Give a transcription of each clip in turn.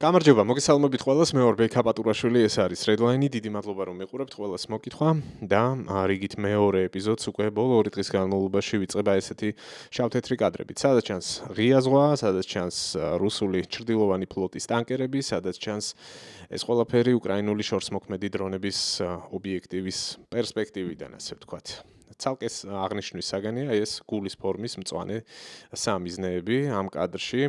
გამარჯობა, მოგესალმებით ყველას, მე ვარ ბექა პატურაშვილი, ეს არის Redline-ი, დიდი მადლობა რომ მიყურებთ ყველას მოკითხვა და რიგით მეორე ეპიზოდს უკვე ბოლო 2 დღის განმავლობაში ვიწყება ესეთი შავ-თეთრი კადრებით, სადაც ჩანს ღია ზღვა, სადაც ჩანს რუსული ჩრდილოვანი ფლოტის ტანკერები, სადაც ჩანს ეს ყველაფერი უკრაინული შორსმოქმედი დრონების ობიექტივის პერსპექტივიდან, ასე ვთქვათ. ცალკე აღნიშნვის საგანია ეს გულის ფორმის მწვანე სამიზნეები ამ კადრში.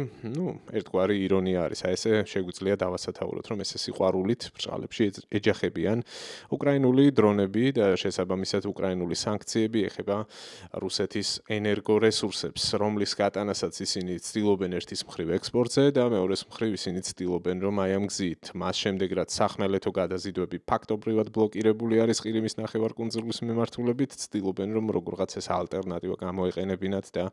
ერთგვარი ირონია არის. აი ესე შეგვიძლია დავასათაუროთ, რომ ესე სიყვარულით ბრჭყალებში ეჯახებიან უკრაინული დრონები და შესაბამისად უკრაინული სანქციები ეხება რუსეთის ენერგორესურსებს, რომლის გატანასაც ისინი ცდილობენ ერთის მხრივ ექსპორტზე და მეორეს მხრივ ისინი ცდილობენ, რომ აი ამ გზით, მას შემდეგ რაც სახმელეთო გადაზიდვები ფაქტობრივად ბლოკირებული არის ყირიმის ნახევარკუნძულის მიმართულებით, ცდილობენ რომ როგორღაც ეს ალტერნატივა გამოეყენებინათ და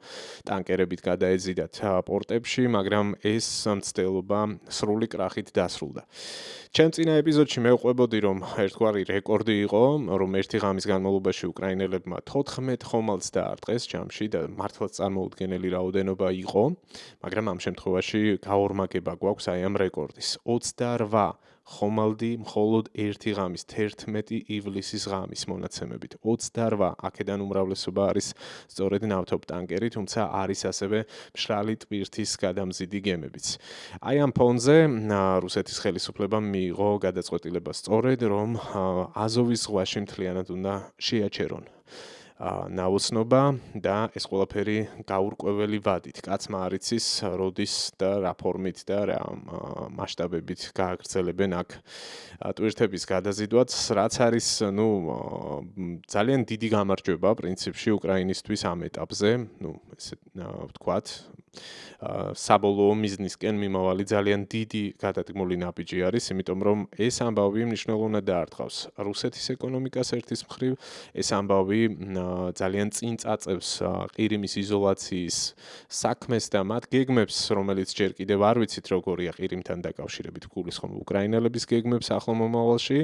ტანკერებით გადაეზიდათ პორტებში, მაგრამ ეს მცდელობა სრული კრახით დასრულდა. ჩემ წინა ეპიზოდში მე ვყვებოდი, რომ ერთგვარი რეკორდი იყო, რომ ერთი ღამის განმავლობაში უკრაინელებმა 14 ხომალდს დაარტყეს ჯამში და მართლაც წარმოუდგენელი რაოდენობა იყო, მაგრამ ამ შემთხვევაში გაორმაგება გვაქვს აი ამ რეკორდის. 28 ხომალდი მხოლოდ ერთი ღამის 11 ივლისის ღამის მონაცემებით. 28 აქედან უმრავლესობა არის სწორედ ნავთობტანკერი, თუმცა არის ასევე მშრალი ტვირთის გადამზიდი გემებიც. აი ამ ფონზე რუსეთის ხელისუფლებამ მიიღო გადაწყვეტილება სწორედ, რომ აზოვის ზღვაში მთლიანად უნდა შეაჩერონ ნაოცნობა და ეს ყველაფერი გაურკვეველი ვადით. კაცმა არ იცის, როდის და რა ფორმით და რა მასშტაბებით გააგრძელებენ აქ ტვირთების გადაზიდვაც, რაც არის, ძალიან დიდი გამარჯვება პრინციპში უკრაინისთვის ამ ეტაპზე, ესე ვთქვათ, საბოლოო მიზნისკენ მიმავალი ძალიან დიდი გადადგმული ნაბიჯი არის, იმიტომ რომ ეს ამბავი მნიშვნელოვნად დაარტყავს რუსეთის ეკონომიკას ერთის მხრივ, ეს ამბავი ძალიან წინ წაწევს ყირიმის იზოლაციის საქმეს და მათ გეგმებს, რომელიც ჯერ კიდევ არ ვიცით როგორია ყირიმთან დაკავშირებით გულისხმობ უკრაინელების გეგმებს ახლო მომავალში,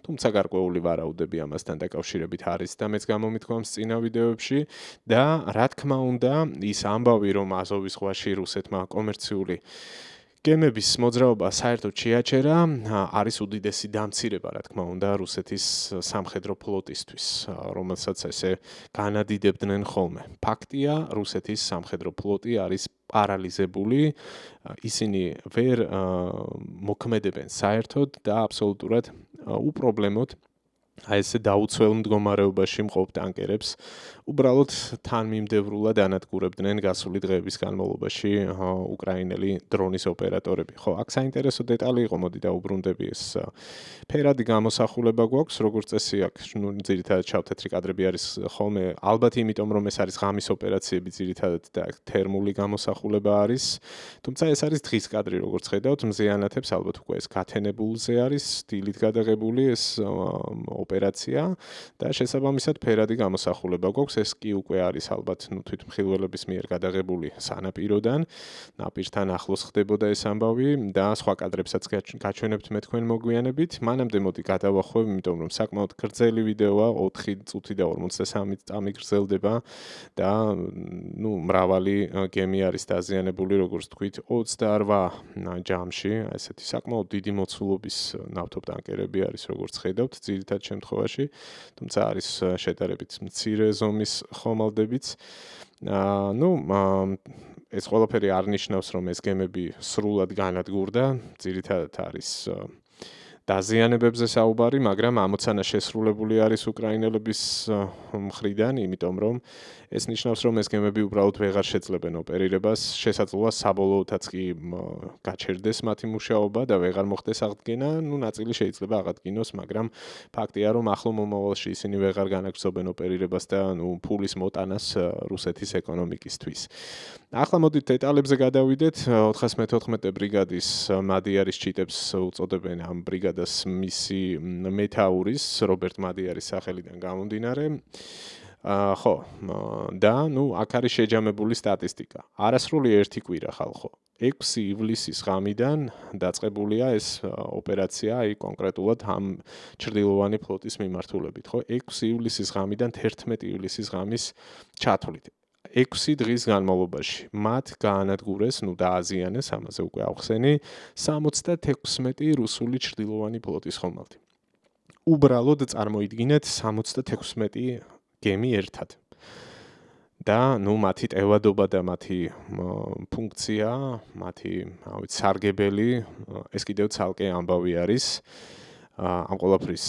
თუმცა გარკვეული ვარაუდები ამასთან დაკავშირებით არის და მეც გამომითქვამს წინა ვიდეოებში და რა თქმა უნდა, ის ამბავი, რომ აზოვის ზღვაში რუსეთმა კომერციული გემების მოძრაობა საერთოდ შეაჩერა, არის უდიდესი დამცირება, რა თქმა უნდა, რუსეთის სამხედრო ფლოტისთვის, რომელსაც ესე განადიდებდნენ ხოლმე. ფაქტია, რუსეთის სამხედრო ფლოტი არის პარალიზებული, ისინი ვერ მოქმედებენ საერთოდ და აბსოლუტურად უპრობლემოდ აი ესე დაუცველ მდგომარეობაში მყოფ ტანკერებს უბრალოდ თანმიმდევრულად ანადგურებდნენ გასული დღეების განმავლობაში უკრაინელი დრონის ოპერატორები. ხო, აქ საინტერესო დეტალი იყო, მოდი დავუბრუნდები ეს ფერადი გამოსახულება გვაქვს, როგორც წესი აქ, ძირითადად შავ-თეთრი კადრები არის ხოლმე, ალბათ იმიტომ რომ ეს არის ღამის ოპერაციები ძირითადად და თერმული გამოსახულება არის, თუმცა ეს არის დღის კადრი, როგორც ხედავთ, მზეანათებს ალბათ უკვე ეს გათენებულზე არის, დილით გადაღებული ეს ოპერაცია და შესაბამისად ფერადი გამოსახულება გვაქვს, ეს კი უკვე არის ალბათ თვითმხილველების მიერ გადაღებული სანაპიროდან, ნაპირთან ახლოს ხდებოდა ეს ამბავი და სხვა კადრებსაც გაჩვენებთ მე თქვენ მოგვიანებით. მანამდე მოდი გადავახვევ, იმიტომ რომ საკმაოდ გრძელი ვიდეოა, 4 წუთი და 53 წამი გრძელდება და მრავალი გემი არის დაზიანებული, როგორც თქვით, 28 ჯამში, ესეთი საკმაოდ დიდი მოცულობის ნავთობტანკერები არის, როგორც ხედავთ, ძირითად შემთხვევაში, თუმცა არის შედარებით მცირე ზომის ხომალდებიც. ეს ყველაფერი არ ნიშნავს, რომ ეს გემები სრულად განადგურდა, ძირითადად არის დაზიანებებზე საუბარი, მაგრამ ამოცანა შესრულებული არის უკრაინელების მხრიდან, იმიტომ რომ ეს ნიშნავს, რომ ეს გემები უბრალოდ ვეღარ შეძლებენ ოპერირებას, შესაძლოა საბოლოოთაც კი გაჩერდეს მათი მუშაობა და ვეღარ მოხდეს აღდგენა, ნაწილი შეიძლება აღადგინოს, მაგრამ ფაქტია, რომ ახლო მომავალში ისინი ვეღარ განაგრძობენ ოპერირებას და ფულის მოტანას რუსეთის ეკონომიკისთვის. ახლა მოდით დეტალებზე გადავიდეთ. 414 ბრიგადის მადიარის ჩიტებს უწოდებენ ამ ბრიგადას მისი მეთაურის, რობერტ მადიარის სახელიდან გამომდინარე. ხო, და აქ არის შეჯამებული სტატისტიკა. არასრული ერთი კვირა ხალხო. 6 ივლისის ღამიდან დაწყებულია ეს ოპერაცია, აი კონკრეტულად ამ ჩრდილოვანი ფლოტის მიმართულებით, ხო? 6 ივლისის ღამიდან 11 ივლისის ღამის ჩათვლით. 6 დღის განმავლობაში მათ გაანადგურეს, დააზიანეს, ამაზე უკვე ავხსენი, 76 რუსული ჩრდილოვანი ფლოტის ხომალდი. უბრალოდ წარმოიდგინეთ 76 გემი ერთად. და მათი ტევადობა და მათი ფუნქცია, მათი სარგებელი, ეს კიდევ ცალკე ამბავი არის. ამ ყველაფრის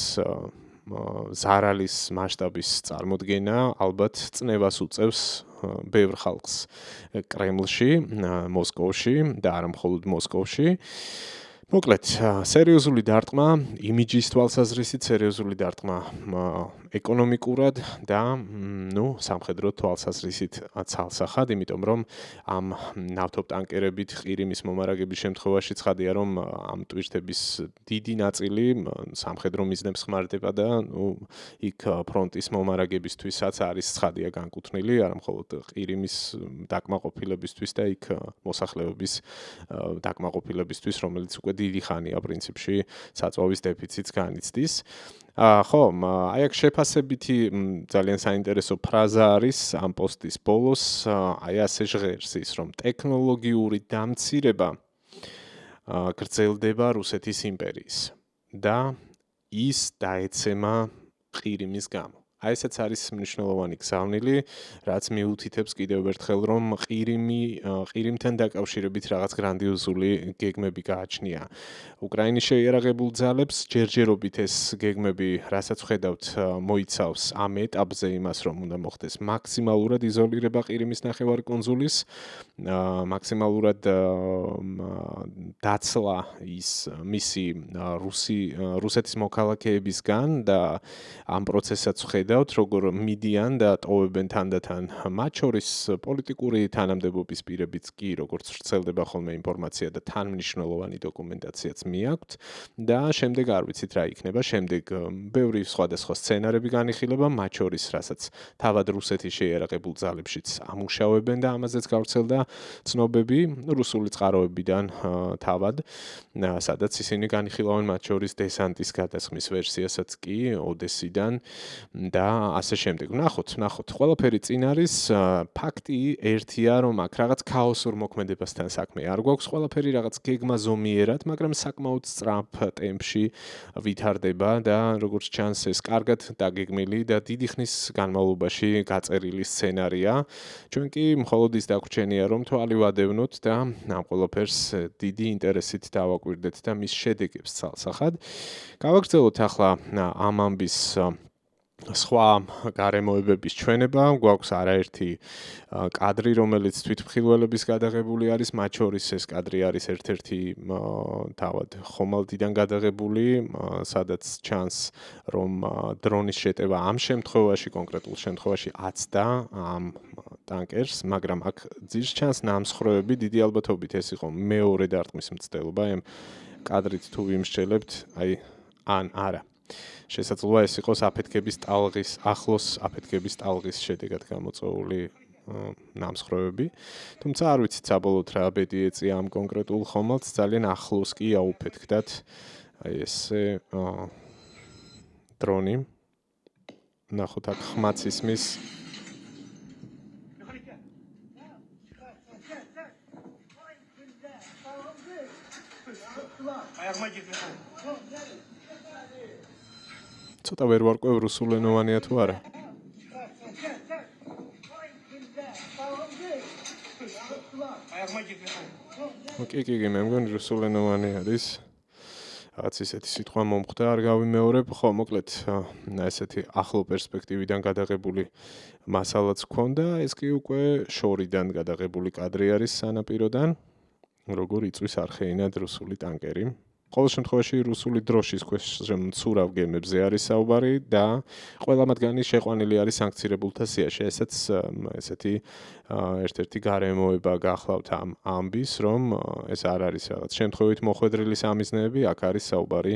ზარალის მასშტაბის წარმოდგენა ალბათ წნევას უწევს ბევრ ხალხს კრემლში, მოსკოვში და არა მხოლოდ მოსკოვში. მოკლედ, სერიოზული დარტყმა, იმიჯის თვალსაზრისით სერიოზული დარტყმა ეკონომიკურად და სამხედრო თვალსაზრისით ცალსახად, იმიტომ რომ ამ ნავთობტანკერებით ყირიმის მომარაგების შემთხვევაში ცხადია, რომ ამ ტვირთების დიდი ნაწილი სამხედრო მიზნებს ხმარდება და იქ ფრონტის მომარაგებისთვისაც არის ცხადია განკუთვნილი, არა მხოლოდ ყირიმის დაკმაყოფილებისთვის და იქ მოსახლეობის დაკმაყოფილებისთვის, რომელიც უკვე დიდი ხანია პრინციპში საწვავის დეფიციტს განიცდის. ხო, აი აქ შეფასებითი ძალიან საინტერესო ფრაზა არის ამ პოსტის ბოლოს, აი ასე ჟღერს ის, რომ ტექნოლოგიური დამცირება გრძელდება რუსეთის იმპერიის და ის დაეცემა ყირიმის გამო. აი ესეც არის მნიშვნელოვანი გზავნილი, რაც მიუთითებს კიდევ ერთხელ, რომ ყირიმთან დაკავშირებით რაღაც გრანდიოზული გეგმები გააჩნია. უკრაინის შეიარაღებულ ძალებს ჯერჯერობით ეს გეგმები, რასაც ხედავთ, მოიცავს ამ ეტაპზე იმას, რომ უნდა მოხდეს მაქსიმალურად იზოლირება ყირიმის ნახევარკუნძულის, მაქსიმალურად დაცლა ის მისი რუსეთის მოქალაქეებისგან და ამ პროცესსაც ხედავთ, როგორ მიდიან და ტოვებენ თანდათან მათ შორის პოლიტიკური თანამდებობის პირებიც კი, როგორც ვრცელდება ხოლმე ინფორმაცია და თანმნიშვნელოვანი დოკუმენტაციაც მიაქვთ და შემდეგ არ ვიცით რა იქნება, შემდეგ ბევრი სხვადასხვა სცენარები განიხილება, მათ შორის რასაც თავად რუსეთის შეიარაღებულ ძალებშიც ამუშავებენ და ამაზეც გავრცელდა ცნობები რუსული წყაროებიდან თავად, სადაც ისინი განიხილავენ მათ შორის დესანტის გადასხმის ვერსიასაც კი ოდესიდან და ასე შემდეგ. ვნახოთ, ყველაფერი წინ არის, ფაქტი ერთია, რომ აქ რაღაც ქაოსურ მოქმედებასთან საქმე არ გვაქვს, ყველაფერი რაღაც გეგმაზომიერად, მაგრამ საკმაოდ სწრაფ ტემპში ვითარდება და როგორც ჩანს, ეს კარგად დაგეგმილი და დიდი ხნის განმავლობაში გაწერილი სცენარია. ჩვენ კი მხოლოდ ის დაგვრჩენია, რომ თვალი ვადევნოთ და ამ ყველაფერს დიდი ინტერესით დავაკვირდეთ და მის შედეგებს ცალსახად. გავაგრძელოთ ახლა ამ ამბის სხვა გარემოებების ჩვენება, გვაქვს არაერთი კადრი, რომელიც თვითმხილველების გადაღებული არის, მათ შორის ეს კადრი არის ერთ-ერთი თავად ხომალდიდან გადაღებული, სადაც ჩანს, რომ დრონის შეტევა ამ შემთხვევაში, კონკრეტულ შემთხვევაში აცდა ამ ტანკერს, მაგრამ აქ ძირს ჩანს ნამსხვრევები, დიდი ალბათობით ეს იყო მეორე დარტყმის მცდელობა, ამ კადრით თუ ვიმსჯელებთ, ან არა. შესაძლოა ეს იყოს ახლოს აფეთქების ტალღის შედეგად გამოწვეული ნამსხვრევები. თუმცა არ ვიცით საბოლოოდ რა ბედი ეწია ამ კონკრეტულ ხომალდს, ძალიან ახლოს კი აუფეთქდათ ესე დრონი. ნახოთ აქ ხმაც ისმის. ცოტა ვერ ვარკვევ რუსულენოვანია თუ არა. კი, მე მგონი რუსულენოვანი არის. რაღაც ისეთი სიტყვა მომხვდა, არ გავიმეორებ. ხო, მოკლედ, ესეთი ახლო პერსპექტივიდან გადაღებული მასალაც გქონდა, ეს კი უკვე შორიდან გადაღებული კადრი არის სანაპიროდან, როგორ იწვის არხეინად რუსული ტანკერი. ყოველ შემთხვევაში რუსული დროშის ქვეშ მცურავ გემებზე არის საუბარი და ყველა მათგანი შეყვანილი არის სანქცირებულთა სიაში. ესაც ესეთი ერთ-ერთი გარემოება გახლავთ ამ ამბის, რომ ეს არ არის რაღაც შემთხვევით მოხვედრილი სამიზნეები, აქ არის საუბარი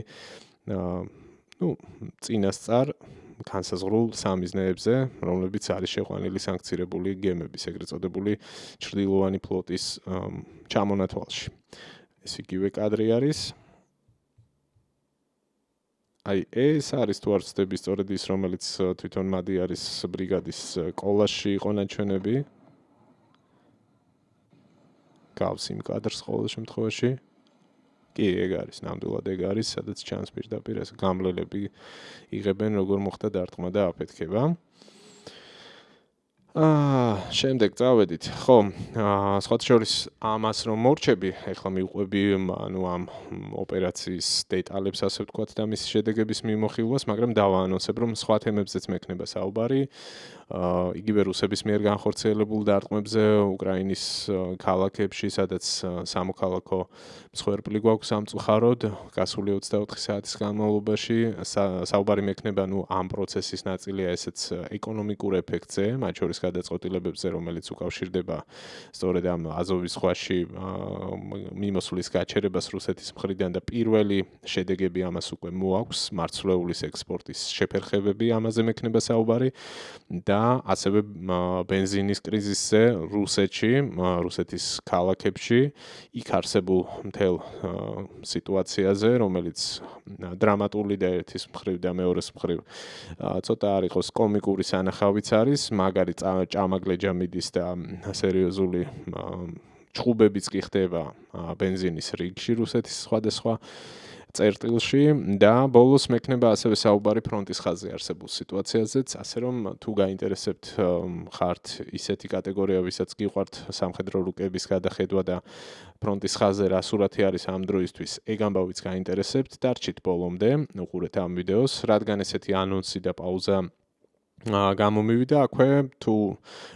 წინასწარ განსაზღვრულ სამიზნეებზე, რომლებიც არის შეყვანილი სანქცირებული გემების, ეგრეთ წოდებული ჩრდილოვანი ფლოტის ჩამონათვალში. ეს იგივე კადრი არის. ეს არის თუ არ ვცდები სწორედ ის, რომელიც თვითონ მადი არის ბრიგადის კოლაშში იყო ნაჩვენები, გავს იმ კადრს ყოველ შემთხვევაში. კი, ეგ არის, ნამდვილად ეგ არის, სადაც ჩანს პირდაპირ ეს გამლელები იღებენ როგორ მოხდა დარტყმა და აფეთქება. შემდეგ წავედით. ხო, სხვათა შორის ამას რომ მორჩები, ეხლა მივყვები ამ ოპერაციის დეტალებს, ასე ვთქვათ, და მის შედეგების მიმოხილვას, მაგრამ დავაანონსებ, რომ სხვა თემებზეც მექნება საუბარი. იგივე რუსების მიერ განხორციელებულ დარტყმებზე უკრაინის ქალაქებში, სადაც სამოქალაქო მსხვერპლი გვაქვს სამწუხაროდ, გასული 24 საათის განმავლობაში საუბარი მექნება ამ პროცესის ნაწილია ესეც ეკონომიკურ ეფექტზე, მათ შორის გადაწყვეტილებებზე, რომელიც უკავშირდება სწორედ ამ აზოვის ზღვაში მიმოსვლის გაჩერებას რუსეთის მხრიდან და პირველი შედეგები ამას უკვე მოაქვს, მარცვლეულის ექსპორტის შეფერხებები, ამაზე მექნება საუბარი და ასევე ბენზინის კრიზისზე რუსეთში, რუსეთის ქალაქებში, იქ არსებულ მთელ სიტუაციაზე, რომელიც დრამატული და ერთის მხრივ და მეორეს მხრივ ცოტა არ იყოს კომიკური სანახავიც არის, მაგარი ჭამაგლეჯა მიდის და სერიოზული ჩხუბებიც კი ხდება ბენზინის რიგში რუსეთის სხვადასხვა წერტილში და ბოლოს მექნება ასევე საუბარი ფრონტის ხაზზე არსებულ სიტუაციაზეც, ასე რომ თუ გაინტერესებთ ხართ ისეთი კატეგორია, ვისაც გიყვართ სამხედრო რუკების გადახედვა და ფრონტის ხაზზე რა სურათი არის ამ დროისთვის, ეგ ამბავიც გაინტერესებთ, დარჩით ბოლომდე, უყურეთ ამ ვიდეოს, რადგან ესეთი ანონსი და პაუზა გამომივიდა აქვე თუ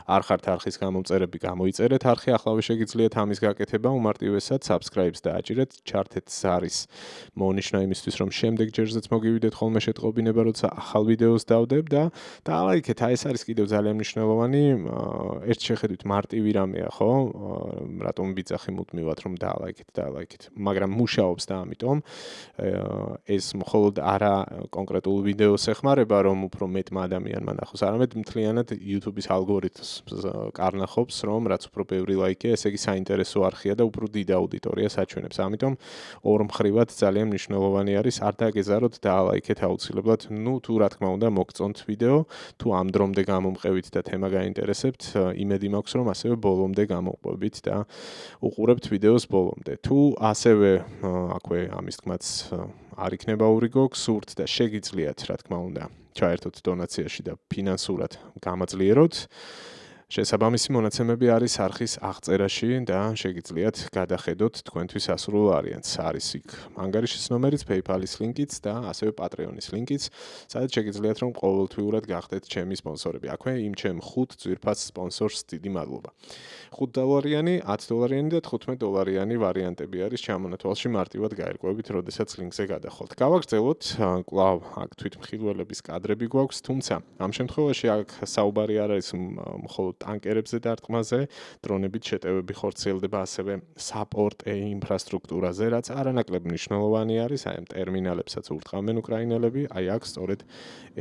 არ ხართ არხის გამომწერები გამოიწერეთ არხი ახლა შეგიძლიათ ამის გაკეთება უმარტივესად subscribe-ს დააჭირეთ ჩართეთ ზარის მონიშნა იმისთვის რომ შემდეგ ჯერზეც მოგივიდეთ ხოლმე შეტყობინება როცა ახალ ვიდეოს დავდებ და დაალაიქეთ აი ეს არის კიდევ ძალიან მნიშვნელოვანი ერთ შეხედვით მარტივი რამეა ხო რატომ ვიძახი მუდმივად რომ დაალაიქეთ მაგრამ მუშაობს და ამიტომ ეს მხოლოდ არა კონკრეტულ ვიდეოს ეხმარება რომ უფრო მეტმა ადამიანმა ნახოს, არამედ მთლიანად YouTube-ის ალგორითმს კარნახობს, რომ რაც უფრო ბევრი ლაიქია, ესე იგი საინტერესო არხია და უფრო დიდ აუდიტორიას აჩვენებს. ამიტომ ორ მხრივად ძალიან მნიშვნელოვანი არის, არ დაგეზაროთ დაალაიქეთ აუცილებლად. თუ რა თქმა უნდა, მოგწონთ ვიდეო, თუ ამ დრომდე გამომყევით და თემა გაინტერესებთ, იმედი მაქვს, რომ ასევე ბოლომდე გამოვყვებით და უყურებთ ვიდეოს ბოლომდე. თუ ასევე აქვე ამის თქმაც არ იქნება ურიგო, გსურთ და შეგიძლიათ, რა თქმა უნდა, ჩაერთოთ დონაციაში და ფინანსურად გამაძლიეროთ. შესაბამისი მონაცემები არის არხის აღწერაში და შეგიძლიათ გადახედოთ თქვენთვის ასრულ არიანტს. არის იქ ანგარიშის ნომერიც, PayPal-ის ლინკიც და ასევე Patreon-ის ლინკიც, სადაც შეგიძლიათ რომ ყოველთვიურად გახდეთ ჩემი სპონსორები. აქვე იმ ჩემ 5 ძვირფას სპონსორს დიდი მადლობა. $5, $10 და $15 ვარიანტები არის ჩამონათვალში მარტივად გაერკვევით, როდესაც ლინკზე გადახვალთ. გავაგრძელოთ, კვლავ აქ თვითმხილველების კადრები გვაქვს, თუმცა ამ შემთხვევაში აქ საუბარი არ არის მხოლოდ ტანკერებზე დარტყმაზე, დრონებით შეტევები ხორციელდება ასევე support ინფრასტრუქტურაზე, რაც არანაკლებ მნიშვნელოვანი არის, აი ამ ტერმინალებსაც ურტყამენ უკრაინელები, აი აქ სწორედ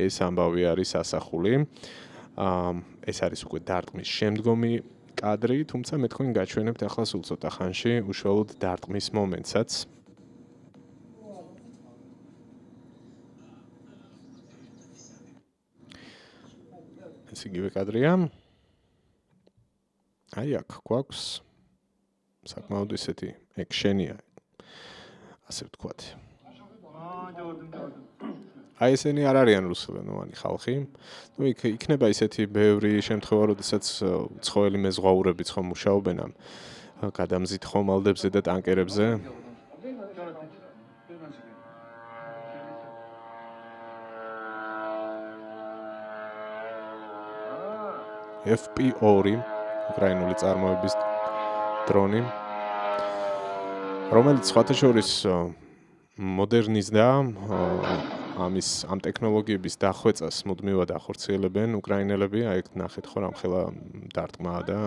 ეს ამბავი არის ასახული. ეს არის უკვე დარტყმის შემდგომი კადრი, თუმცა მე თქვენ გაჩვენებთ ახლა სულ ცოტა ხანში უშუალოდ დარტყმის მომენტსაც. ეს იგივე კადრია. აი აქ გვაქვს საკმაოდ ისეთი ექშენია, ასე ვთქვათ. აი ესენი არ არიან რუსულენოვანი ხალხი. იქ იქნება ისეთი ბევრი შემთხვევა, როდესაც ცხოველი მეზღვაურებიც ხომ მუშაობენ ამ გადამზიდ ხომალდებზე და ტანკერებზე. FP2 უკრაინული წარმოების დრონი, რომელიც სხვათა შორის მოდერნიზდა ამ ტექნოლოგიების დახვეწას მუდმივად ახორციელებენ უკრაინელები, აი ეგ ნახეთ ხო რამხელა დარტყმაა და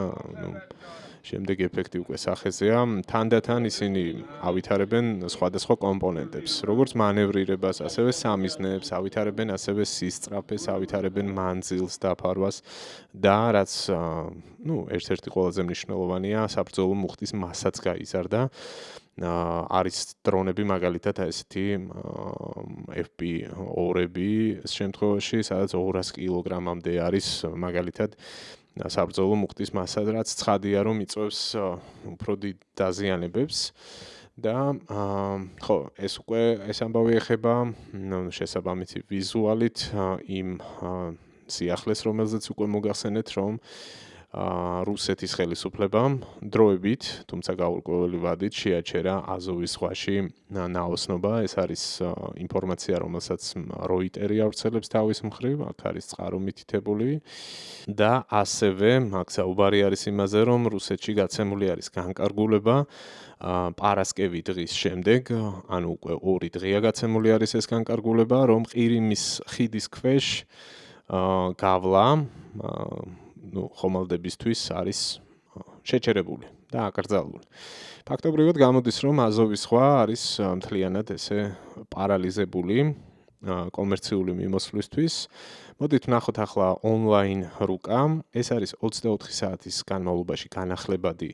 შემდეგ ეფექტი უკვე სახეზეა. თანდათან ისინი ავითარებენ სხვადასხვა კომპონენტებს, როგორც მანევრირებას, ასევე სამიზნეებს, ავითარებენ ასევე სისწრაფეს, ავითარებენ მანძილს დაფარვას და რაც ერთ-ერთი ყველაზე მნიშვნელოვანია, საბრძოლო მუხტის მასაც გაიზარდა. არის დრონები მაგალითად ესეთი FP2-ები შემთხვევაში, სადაც 200 კილოგრამამდე არის მაგალითად საბრძოლო მუხტის მასად, რაც ცხადია, რომ იწვევს უფრო დიდ დაზიანებებს და ხო, ეს ამბავი ეხება შესაბამისი ვიზუალით იმ სიახლეს, რომელზეც უკვე მოგახსენეთ, რომ რუსეთის ხელისუფლებამ დროებით, თუმცა გაურკვეველი ვადით შეაჩერა აზოვის ზღვაში ნაოსნობა. ეს არის ინფორმაცია, რომელსაც როიტერი ავრცელებს თავის მხრივ, აქ არის წყარო მითითებული და ასევე აქ საუბარი არის იმაზე, რომ რუსეთში გაცემული არის განკარგულება პარასკევი დღის შემდეგ, ანუ უკვე 2 დღეა გაცემული არის ეს განკარგულება, რომ ყირიმის ხიდის ქვეშ გავლა ხომალდებისთვის არის შეჩერებული და აკრძალული. ფაქტობრივად გამოდის, რომ აზოვის ზღვა არის მთლიანად ესე პარალიზებული კომერციული მიმოსვლისთვის. მოდით ვნახოთ ახლა ონლაინ რუკა. ეს არის 24 საათის განმავლობაში განახლებადი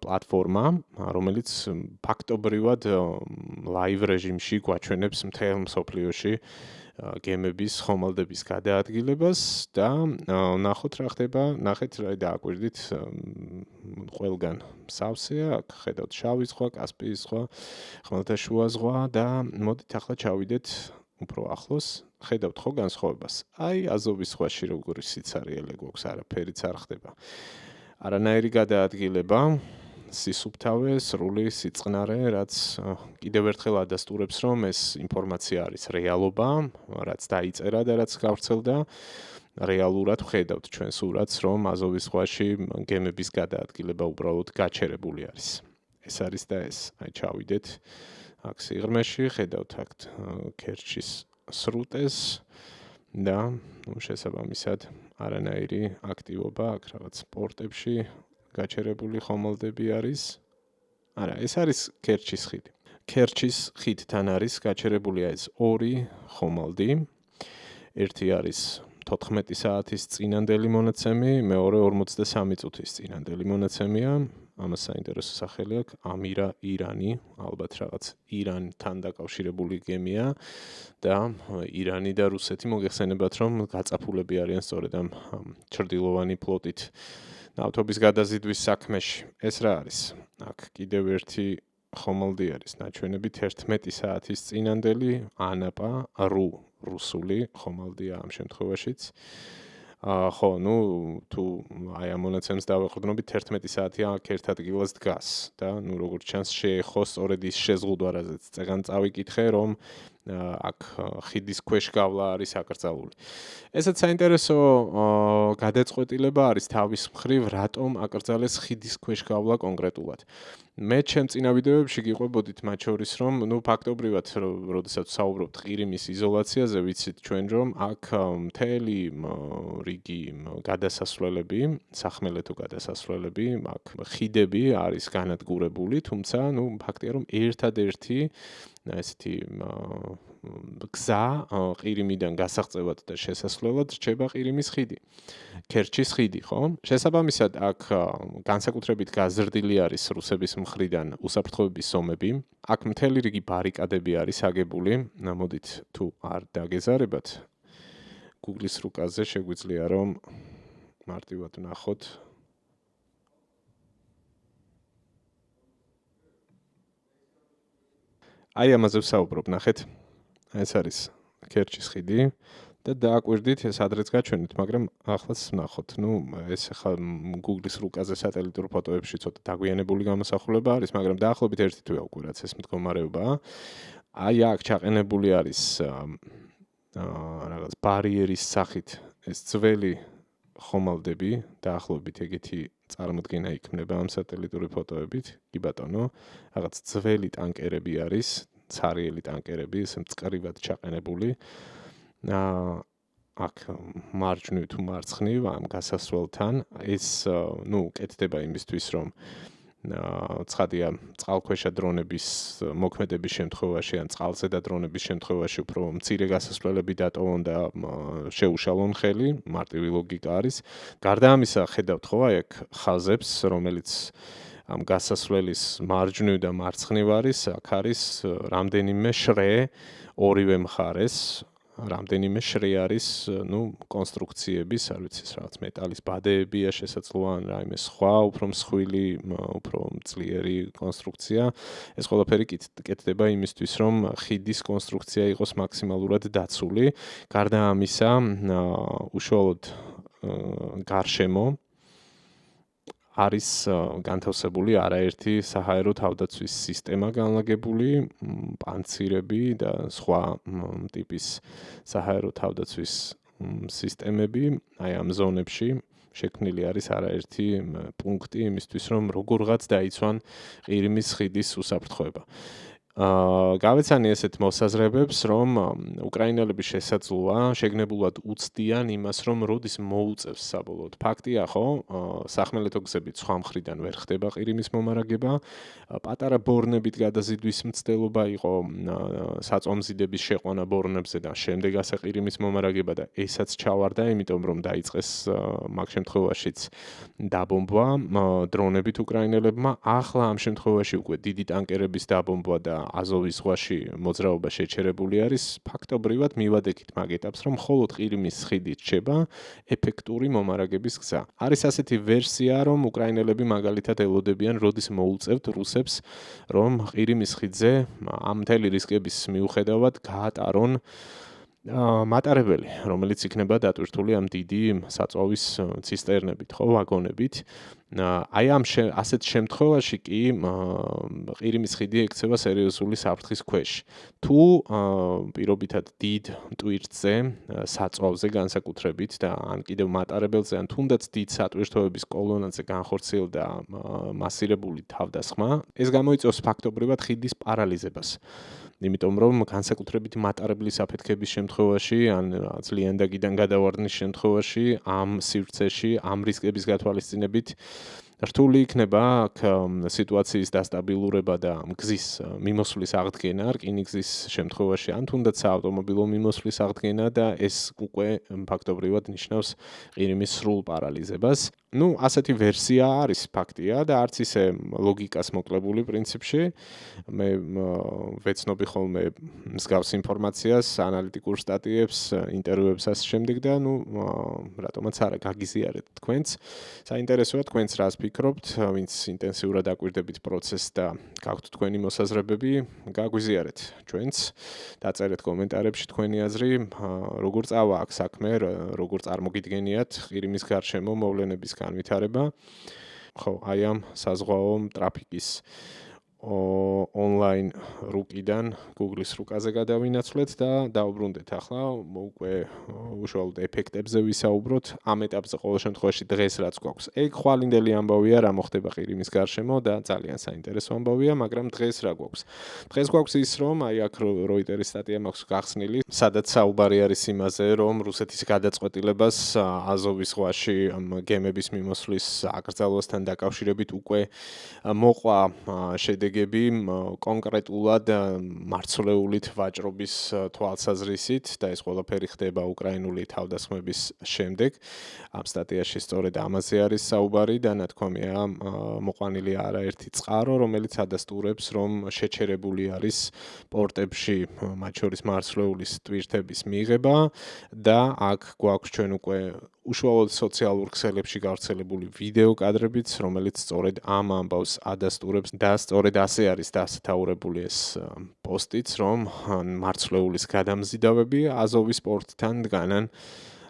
პლატფორმა, რომელიც ფაქტობრივად ლაივ რეჟიმში გვაჩვენებს მთელ მსოფლიოში გემების ხომალდების გადაადგილებას და ნახოთ რა ხდება, ნახეთ რა დააკვირდით ყველგან სავსეა, აქ ხედავთ შავი ზღვა, კასპიის ზღვა, ხმელთაშუა ზღვა და მოდით ახლა ჩავიდეთ უფრო ახლოს, ხედავთ ხო განსხვავებას. აი აზოვის ზღვაში როგორი სიცარიელე გვაქვს, არაფერიც არ ხდება. არანაირი გადაადგილება, სისუფთავე, სრული სიწყნარე, რაც კიდევ ერთხელ ადასტურებს, რომ ეს ინფორმაცია არის რეალობა, რაც დაიწერა და რაც გავრცელდა. რეალურად ვხედავთ ჩვენ სურათს, რომ აზოვის ზღვაში გემების გადაადგილება უბრალოდ გაჩერებული არის. ეს არის და ეს. აი ჩავიდეთ აქ სიღრმეში, ხედავთ აქ ქერჩის სრუტეს და შესაბამისად არანაირი აქტივობა აქ რაღაც პორტებში გაჩერებული ხომალდები არის. არა, ეს არის ქერჩის ხიდი. ქერჩის ხიდთან არის გაჩერებულია ეს 2 ხომალდი. ერთი არის 14 საათის წინანდელი მონაცემი, მეორე 43 წუთის წინანდელი მონაცემია. ამას საინტერესო სახელი აქვს ამირა ირანი, ალბათ რაღაც ირანთან დაკავშირებული გემია და ირანი და რუსეთი მოგეხსენებათ, რომ გაწაფულები არიან სწორედ ამ ჩრდილოვანი ფლოტით ნავთობის გადაზიდვის საქმეში. ეს რა არის? აქ კიდევ ერთი ხომალდი არის ნაჩვენებით 11 საათის წინანდელი ანაპა რუსული ხომალდია ამ შემთხვევაშიც. ხო, თუ აი ამ მონაცემს დავეყრდნობით 11 საათი აქ ერთ ადგილას დგას და როგორც ჩანს შეეხო სწორედ ის შეზღუდვა, რაზეც წეგან წავიკითხე, რომ აქ ხიდის ქვეშ გავლა არის აკრძალული. ესეც საინტერესო გადაწყვეტილება არის თავის მხრივ, რატომ აკრძალეს ხიდის ქვეშ გავლა კონკრეტულად. მე ჩემ წინა ვიდეოებში გიყვებოდით მათ შორის, რომ ფაქტობრივად, როდესაც საუბრობთ ყირიმის იზოლაციაზე, ვიცით ჩვენ, რომ აქ მთელი რიგი გადასასვლელები, სახმელეთო გადასასვლელები, აქ ხიდები არის განადგურებული, თუმცა, ფაქტია, რომ ერთადერთი ესეთი გზა ყირიმიდან გასაღწევად და შესასვლელად რჩება ყირიმის ხიდი. ქერჩის ხიდი, ხო? შესაბამისად, აქ განსაკუთრებით გაზრდილი არის რუსების მხრიდან უსაფრთხოების ზომები. აქ მთელი რიგი ბარიკადები არის აგებული. მოდით თუ არ დაგეზარებათ, Google-ის რუკაზე შეგვიძლია რომ მარტივად ვნახოთ. აი ამაზე ვსაუბრობ, ნახეთ. ეს არის ქერჩის ხიდი და დააკვირდით, ეს ადრეც გაჩვენეთ, მაგრამ ახლაც ვნახოთ. ეს ახლა Google-ის რუკაზე სატელიტურ ფოტოებში ცოტა დაგვიანებული გამოსახულება არის, მაგრამ დაახლოებით ერთი თვეა უკვე რაც ეს მდგომარეობაა. აი აქ ჩაყენებული არის რაღაც ბარიერის სახით ეს ძველი ხომალდები, დაახლოებით ეგეთი წარმოდგენა იქნება ამ სატელიტური ფოტოებით. კი ბატონო, რაღაც ძველი ტანკერები არის, ცარიელი ტანკერები, ეს მწყრივად ჩაყენებული. აქ მარჯვნივ თუ მარცხნივ ამ გასასვლელთან ეს კეთდება იმისთვის, რომ ცხადია წყალქვეშა დრონების მოქმედების შემთხვევაში ან წყალზედა დრონების შემთხვევაში უფრო მცირე გასასვლელები დატოვონ და შეუშალონ ხელი, მარტივი ლოგიკა არის. გარდა ამისა, ხედავთ ხო აი აქ ხაზებს, რომელიც ამ გასასვლელის მარჯვნივ და მარცხნივ არის, აქ არის რამდენიმე შრე ორივე მხარეს. რამდენიმე შრე არის, კონსტრუქციების, არ ვიცი, რაღაც მეტალის ბადეებია შესაძლოა, რაიმე სხვა, უფრო მსხვილი, უფრო ძლიერი კონსტრუქცია. ეს ყველაფერი კეთდება იმისთვის, რომ ხიდის კონსტრუქცია იყოს მაქსიმალურად დაცული. გარდა ამისა, უშუალოდ გარშემო არის განთავსებული არაერთი საჰაერო თავდაცვის სისტემა განლაგებული, პანცირები და სხვა ტიპის საჰაერო თავდაცვის სისტემები, აი ამ ზონებში შექმნილი არის არაერთი პუნქტი იმისთვის, რომ როგორღაც დაიცვან ყირიმის ხიდის უსაფრთხოება. გავეცანი ესეთ მოსაზრებებს, რომ უკრაინელები შესაძლოა შეგნებულად უცდიან იმას, რომ როდის მოუწევს საბოლოოდ. ფაქტია, ხო, სახმელეთო გზებით სხვა მხრიდან ვერ ხდება ყირიმის მომარაგება, პატარა ბორნებით გადაზიდვის მცდელობა იყო საწვამზიდების შეყვანა ბორნებზე და შემდეგ ასე ყირიმის მომარაგება და ესაც ჩავარდა, იმიტომ რომ დაიწყეს მაგ შემთხვევაშიც დაბომბვა დრონებით უკრაინელებმა. ახლა ამ შემთხვევაში უკვე დიდი ტანკერების დაბომბვა და აზოვის ზღვაში მოძრაობა შეჩერებული არის. ფაქტობრივად მივადექით მაგ ეტაპს, რომ მხოლოდ ყირიმის ხიდით რჩება ეფექტური მომარაგების გზა. არის ასეთი ვერსია, რომ უკრაინელები მაგალითად ელოდებიან, როდის მოუწევთ რუსებს, რომ ყირიმის ხიდზე ამ მთელი რისკების მიუხედავად გაატარონ მატარებელი, რომელიც იქნება დატვირთული ამ დიდი საწვავის ცისტერნებით, ხო, ვაგონებით. აი ამ ასეთ შემთხვევაში კი ყირიმის ხიდი ექცევა სერიოზული საფრთხის ქვეშ. თუ პირობითად დიდ ტვირთზე, საწვავზე განსაკუთრებით და ან კიდევ მატარებელზე, ან თუნდაც დიდ სატვირთოების კოლონაზე განხორციელდა მასირებული თავდასხმა, ეს გამოიწვევს ფაქტობრივად ხიდის პარალიზებას. იმიტომ რომ განსაკუთრებით მატარებლის აფეთქების შემთხვევაში, ან ძალიან დაგიდან გადავარდნის შემთხვევაში, ამ სივრცეში, ამ რისკების გათვალისწინებით რთული იქნება აქ სიტუაციის დასტაბილურება და გზის მიმოსვლის აღდგენა, რკინიგზის შემთხვევაში, ან თუნდაც საავტომობილო მიმოსვლის აღდგენა და ეს უკვე ფაქტობრივად ნიშნავს ყირიმის სრულ პარალიზებას. ასეთი ვერსია არის ფაქტია და არც ისე ლოგიკას მოკლებული პრინციპში. მე ვეცნობი ხოლმე მსგავს ინფორმაციას, ანალიტიკურ სტატიებს, ინტერვიუებს ასე შემდეგ და რატომაც არა გაგიზიარეთ თქვენც. საინტერესოა თქვენც რას ფიქრობთ, ვინც ინტენსიურად აკვირდებით პროცესს და გაქვთ თქვენი მოსაზრებები, გაგვიზიარეთ ჩვენც. დაწერეთ კომენტარებში თქვენი აზრი, როგორ წავა აქ საქმე, როგორ წარმოგიდგენიათ ყირიმის გარშემო მოვლენების განვითარება. ხო, აი ამ საზღვაო ტრაფიკის ონლაინ რუკიდან Google-ის რუკაზე გადავინაცვლეთ და დაუბრუნდეთ ახლა უკვე უშუალოდ ეფექტებზე ვისაუბროთ. ამ ეტაპზე ყოველ შემთხვევაში დღეს რაც გვაქვს. ეგ ხვალინდელი ამბავია, რა მოხდება ყირიმის გარშემო და ძალიან საინტერესო ამბავია, მაგრამ დღეს რა გვაქვს? დღეს გვაქვს ის, რომ აი აქ Reuters სტატია მაქვს გახსნილი, სადაც საუბარი არის იმაზე, რომ რუსეთის გადაწყვეტილებას აზოვის ზღვაში გემების მიმოსვლის აკრძალვასთან დაკავშირებით უკვე მოყვა შედეგი კონკრეტულად მარცვლეულით ვაჭრობის თვალსაზრისით და ეს ყველაფერი ხდება უკრაინული თავდასხმების შემდეგ. ამ სტატიაში სწორედ ამაზე არის საუბარი და ნათქვამია მოყვანილი არაერთი წყარო, რომელიც ადასტურებს, რომ შეჩერებული არის პორტებში, მათ შორის მარცვლეულის ტვირთების მიღება და აქ გვაქვს ჩვენ უკვე უშუალოდ სოციალურ ქსელებში გავრცელებული ვიდეო კადრებიც, რომელიც სწორედ ამ ამბავს ადასტურებს და სწორედ ასე არის დასათაურებული ეს პოსტიც, რომ მარცვლეულის გადამზიდავები აზოვის პორტთან დგანან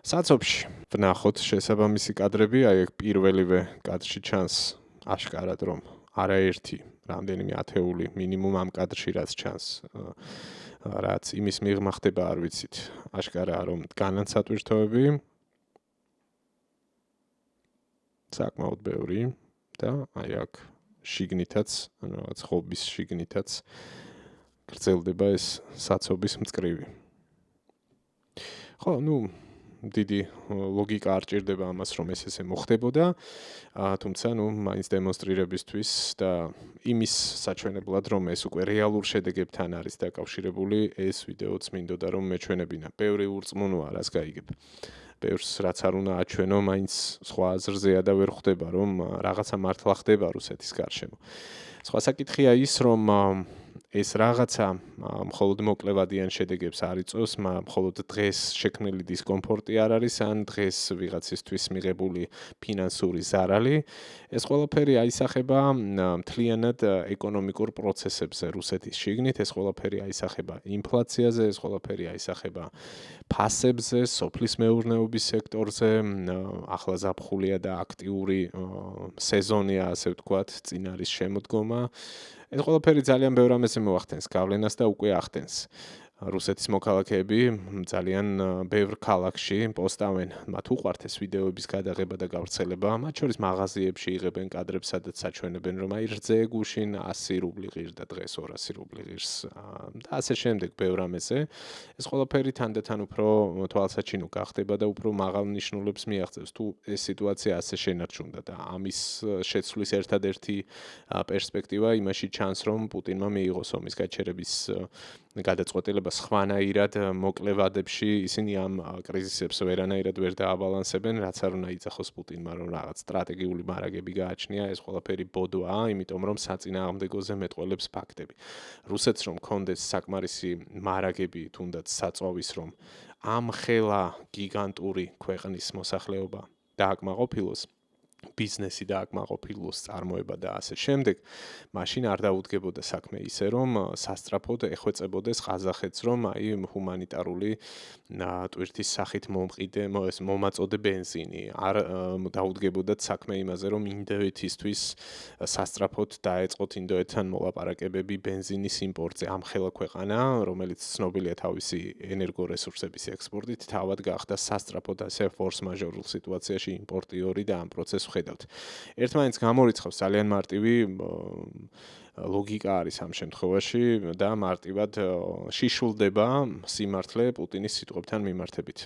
საცობში. ვნახოთ შესაბამისი კადრები, აი ეგ პირველივე კადრში ჩანს აშკარად, რომ არაერთი რამდენიმე ათეული მინიმუმ ამ კადრში რაც ჩანს, რაც იმის მიღმა ხდება არ ვიცით, აშკარაა რომ დგანან სატვირთოები. საკმაოდ ბევრი და აი აქ შიგნითაც, რაღაც ხობის შიგნითაც გრძელდება ეს საცობის მწკრივი. ხო, დიდი ლოგიკა არ ჭირდება ამას, რომ ეს ესე მოხდებოდა, თუმცა მაინც დემონსტრირებისთვის და იმის საჩვენებლად, რომ ეს უკვე რეალურ შედეგებთან არის დაკავშირებული, ეს ვიდეოც მინდოდა რომ მეჩვენებინა. ბევრი ურწმუნოა, რას გაიგებ. ბევრს რაც არ უნდა აჩვენო, მაინც სხვა აზრზეა და ვერ ხვდება, რომ რაღაცა მართლა ხდება რუსეთის გარშემო. სხვა საკითხია ის, რომ ეს რაღაცა მხოლოდ მოკლევადიან შედეგებს არ იწვევს, მხოლოდ დღეს შექმნილი დისკომფორტი არ არის, ან დღეს ვიღაცისთვის მიღებული ფინანსური ზარალი. ეს ყველაფერი აისახება მთლიანად ეკონომიკურ პროცესებზე რუსეთის შიგნით, ეს ყველაფერი აისახება ინფლაციაზე, ეს ყველაფერი აისახება ფასებზე, სოფლის მეურნეობის სექტორზე, ახლა ზაფხულია და აქტიური სეზონია, ასე ვთქვათ, წინ არის შემოდგომა. ეს ყველაფერი ძალიან ბევრ ამაზე მოახდენს გავლენას და უკვე ახდენს. რუსეთის მოქალაქეები ძალიან ბევრ ქალაქში პოსტავენ, მათ უყვართ ეს ვიდეოების გადაღება და გავრცელება, მათ შორის მაღაზიებში იღებენ კადრებს, სადაც საჩვენებენ, რომ აი რძე გუშინ 100 რუბლი ღირს და დღეს 200 რუბლი ღირს და ასე შემდეგ ბევრ ამაზე. ეს ყველაფერი თანდათან უფრო თვალსაჩინო გახდება და უფრო მაღალ ნიშნულებს მიაღწევს, თუ ეს სიტუაცია ასე შენარჩუნდა და ამის შეცვლის ერთადერთი პერსპექტივა იმაში ჩანს, რომ პუტინმა მიიღოს ომის გაჩერების გადაწყვეტილება სხვანაირად მოკლევადებში, ისინი ამ კრიზისებს ვერანაირად ვერ დააბალანსებენ, რაც არ უნდა იცახოს პუტინმა, რომ რაღაც სტრატეგიული მარაგები გააჩნია, ეს ყველაფერი ბოდვაა, იმიტომ რომ საწინააღმდეგოზე მეტყველებს ფაქტები. რუსეთს რომ კონდეს საკმარისი მარაგები, თუნდაც საწვავის, რომ ამ ხელა გიგანტური ქვეყნის მოსახლეობა დააკმაყოფილოს, ბიზნესი დააკმაყოფილოს, წარმოება და ასე შემდეგ, მაშინ არ დაუდგებოდა საქმე ისე, რომ სასწრაფოდ ეხვეწებოდეს ყაზახეთს, რომ აი ჰუმანიტარული ტვირთის სახით მომაწოდე ბენზინი, არ დაუდგებოდათ საქმე იმაზე, რომ ინდოეთისთვის სასწრაფოდ დაეწყოთ ინდოეთთან მოლაპარაკებები ბენზინის იმპორტზე. ამ ხელა ქვეყანა, რომელიც ცნობილია თავისი ენერგორესურსების ექსპორტით, თავად გახდა სასწრაფოდ ასე ფორს-მაჟორულ სიტუაციაში იმპორტიორი და ამ პროცესს ხედავთ. ერთმანეთს გამორიცხავს ძალიან მარტივი ლოგიკა არის ამ შემთხვევაში და მარტივად შიშულდება სიმართლე პუტინის სიტყვებთან მიმართებით.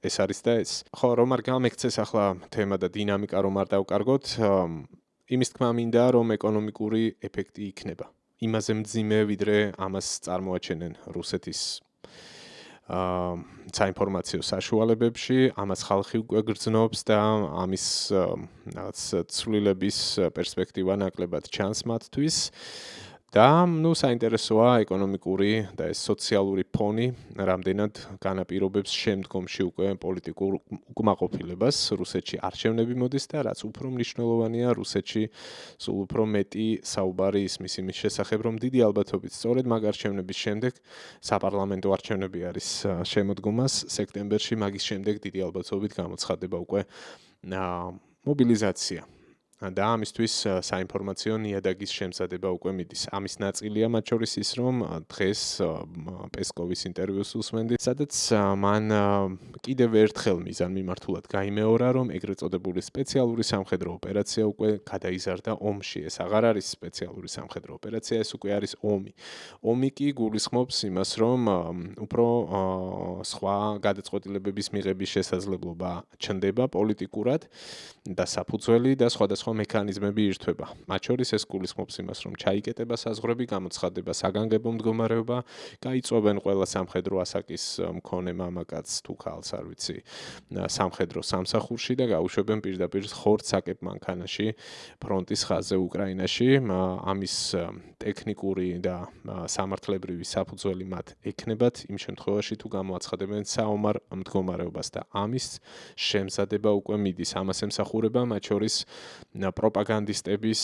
ეს არის და ეს. ხო, რომ არ გამექცეს ახლა თემა და დინამიკა რომ არ დავკარგოთ, იმის თქმა მინდა რომ ეკონომიკური ეფექტი იქნება. იმაზე მძიმე ვიდრე ამას წარმოაჩენენ რუსეთის საინფორმაციო საშუალებებში, ამას ხალხი უკვე გრძნობს და ამის რაღაც ცვლილების პერსპექტივა ნაკლებად ჩანს მათთვის. და საინტერესოა ეკონომიკური და ეს სოციალური ფონი, რამდენად განაპირობებს შემდგომში უკვე პოლიტიკურ უკმაყოფილებას. რუსეთში არჩევნები მოდის და რაც უფრო მნიშვნელოვანია, რუსეთში სულ უფრო მეტი საუბარი ისმის იმის შესახებ, რომ დიდი ალბათობით სწორედ მაგ არჩევნების შემდეგ საპარლამენტო არჩევნები არის შემოდგომას სექტემბერში, მაგის შემდეგ დიდი ალბათობით გამოცხადდება უკვე მობილიზაცია. და ამისთვის საინფორმაციო ნიადაგის შემზადება უკვე მიდის. ამის ნაწილია მათ შორის ის, რომ დღეს პესკოვის ინტერვიუს უსმენდი, სადაც მან კიდევ ერთხელ მიზანმიმართულად გაიმეორა, რომ ეგრეთ წოდებული სპეციალური სამხედრო ოპერაცია უკვე გადაიზარდა ომში. ეს აღარ არის სპეციალური სამხედრო ოპერაცია, ეს უკვე არის ომი. ომი კი გულისხმობს იმას, რომ უფრო სხვა გადაწყვეტილებების მიღების შესაძლებლობა ჩნდება პოლიტიკურად და საფუძველი და სხვადასხვა მექანიზმები ირთვება. მათ შორის ეს გულისხმობს იმას, რომ ჩაიკეტება საზღვრები, გამოცხადდება საგანგებო მდგომარეობა, გაიწვევენ ყველა სამხედრო ასაკის მქონე მამაკაცს თუ ქალს, არ ვიცი, სამხედრო სამსახურში და გაუშვებენ პირდაპირ ხორცს საკებ მანქანაში ფრონტის ხაზზე უკრაინაში. ამის ტექნიკური და სამართლებრივი საფუძველი მათ ექნებათ იმ შემთხვევაში, თუ გამოაცხადებენ საომარ მდგომარეობას და ამის შემზადება უკვე მიდის. ამას ემსახურება მათ შორის პროპაგანდისტების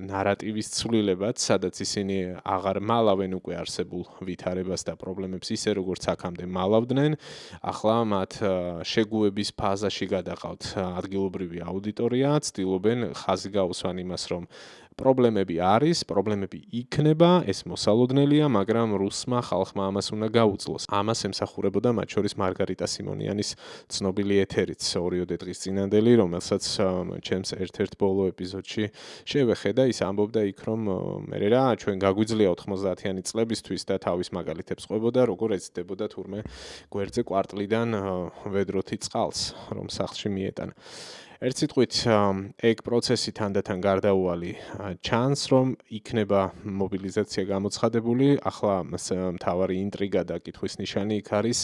ნარატივის ცვლილებაც, სადაც ისინი აღარ მალავენ უკვე არსებულ ვითარებას და პრობლემებს ისე, როგორც აქამდე მალავდნენ. ახლა მათ შეგუების ფაზაში გადაყავთ ადგილობრივი აუდიტორია, ცდილობენ ხაზი გაუსვან იმას, რომ პრობლემები არის, პრობლემები იქნება, ეს მოსალოდნელია, მაგრამ რუსმა ხალხმა ამას უნდა გაუძლოს. ამას ემსახურებოდა მათ შორის მარგარიტა სიმონიანის ცნობილი ეთერიც 2 დღის წინანდელი, რომელსაც ჩემს ერთ-ერთ ბოლო ეპიზოდში შევეხე და ის ამბობდა იქ, რომ მე რა, ჩვენ გაგვიძლია 90-იანი წლებისთვის და თავის მაგალითებს ყვებოდა, როგორ ეცდებოდა თურმე გვერდზე კვარტლიდან ვედროთი წყალს, რომ სახლში მიეტანა. ერთ სიტყვით, ეგ პროცესი თანდათან გარდაუვალი ჩანს, რომ იქნება მობილიზაცია გამოცხადებული. ახლა მთავარი ინტრიგა და კითხვის ნიშანი იქ არის,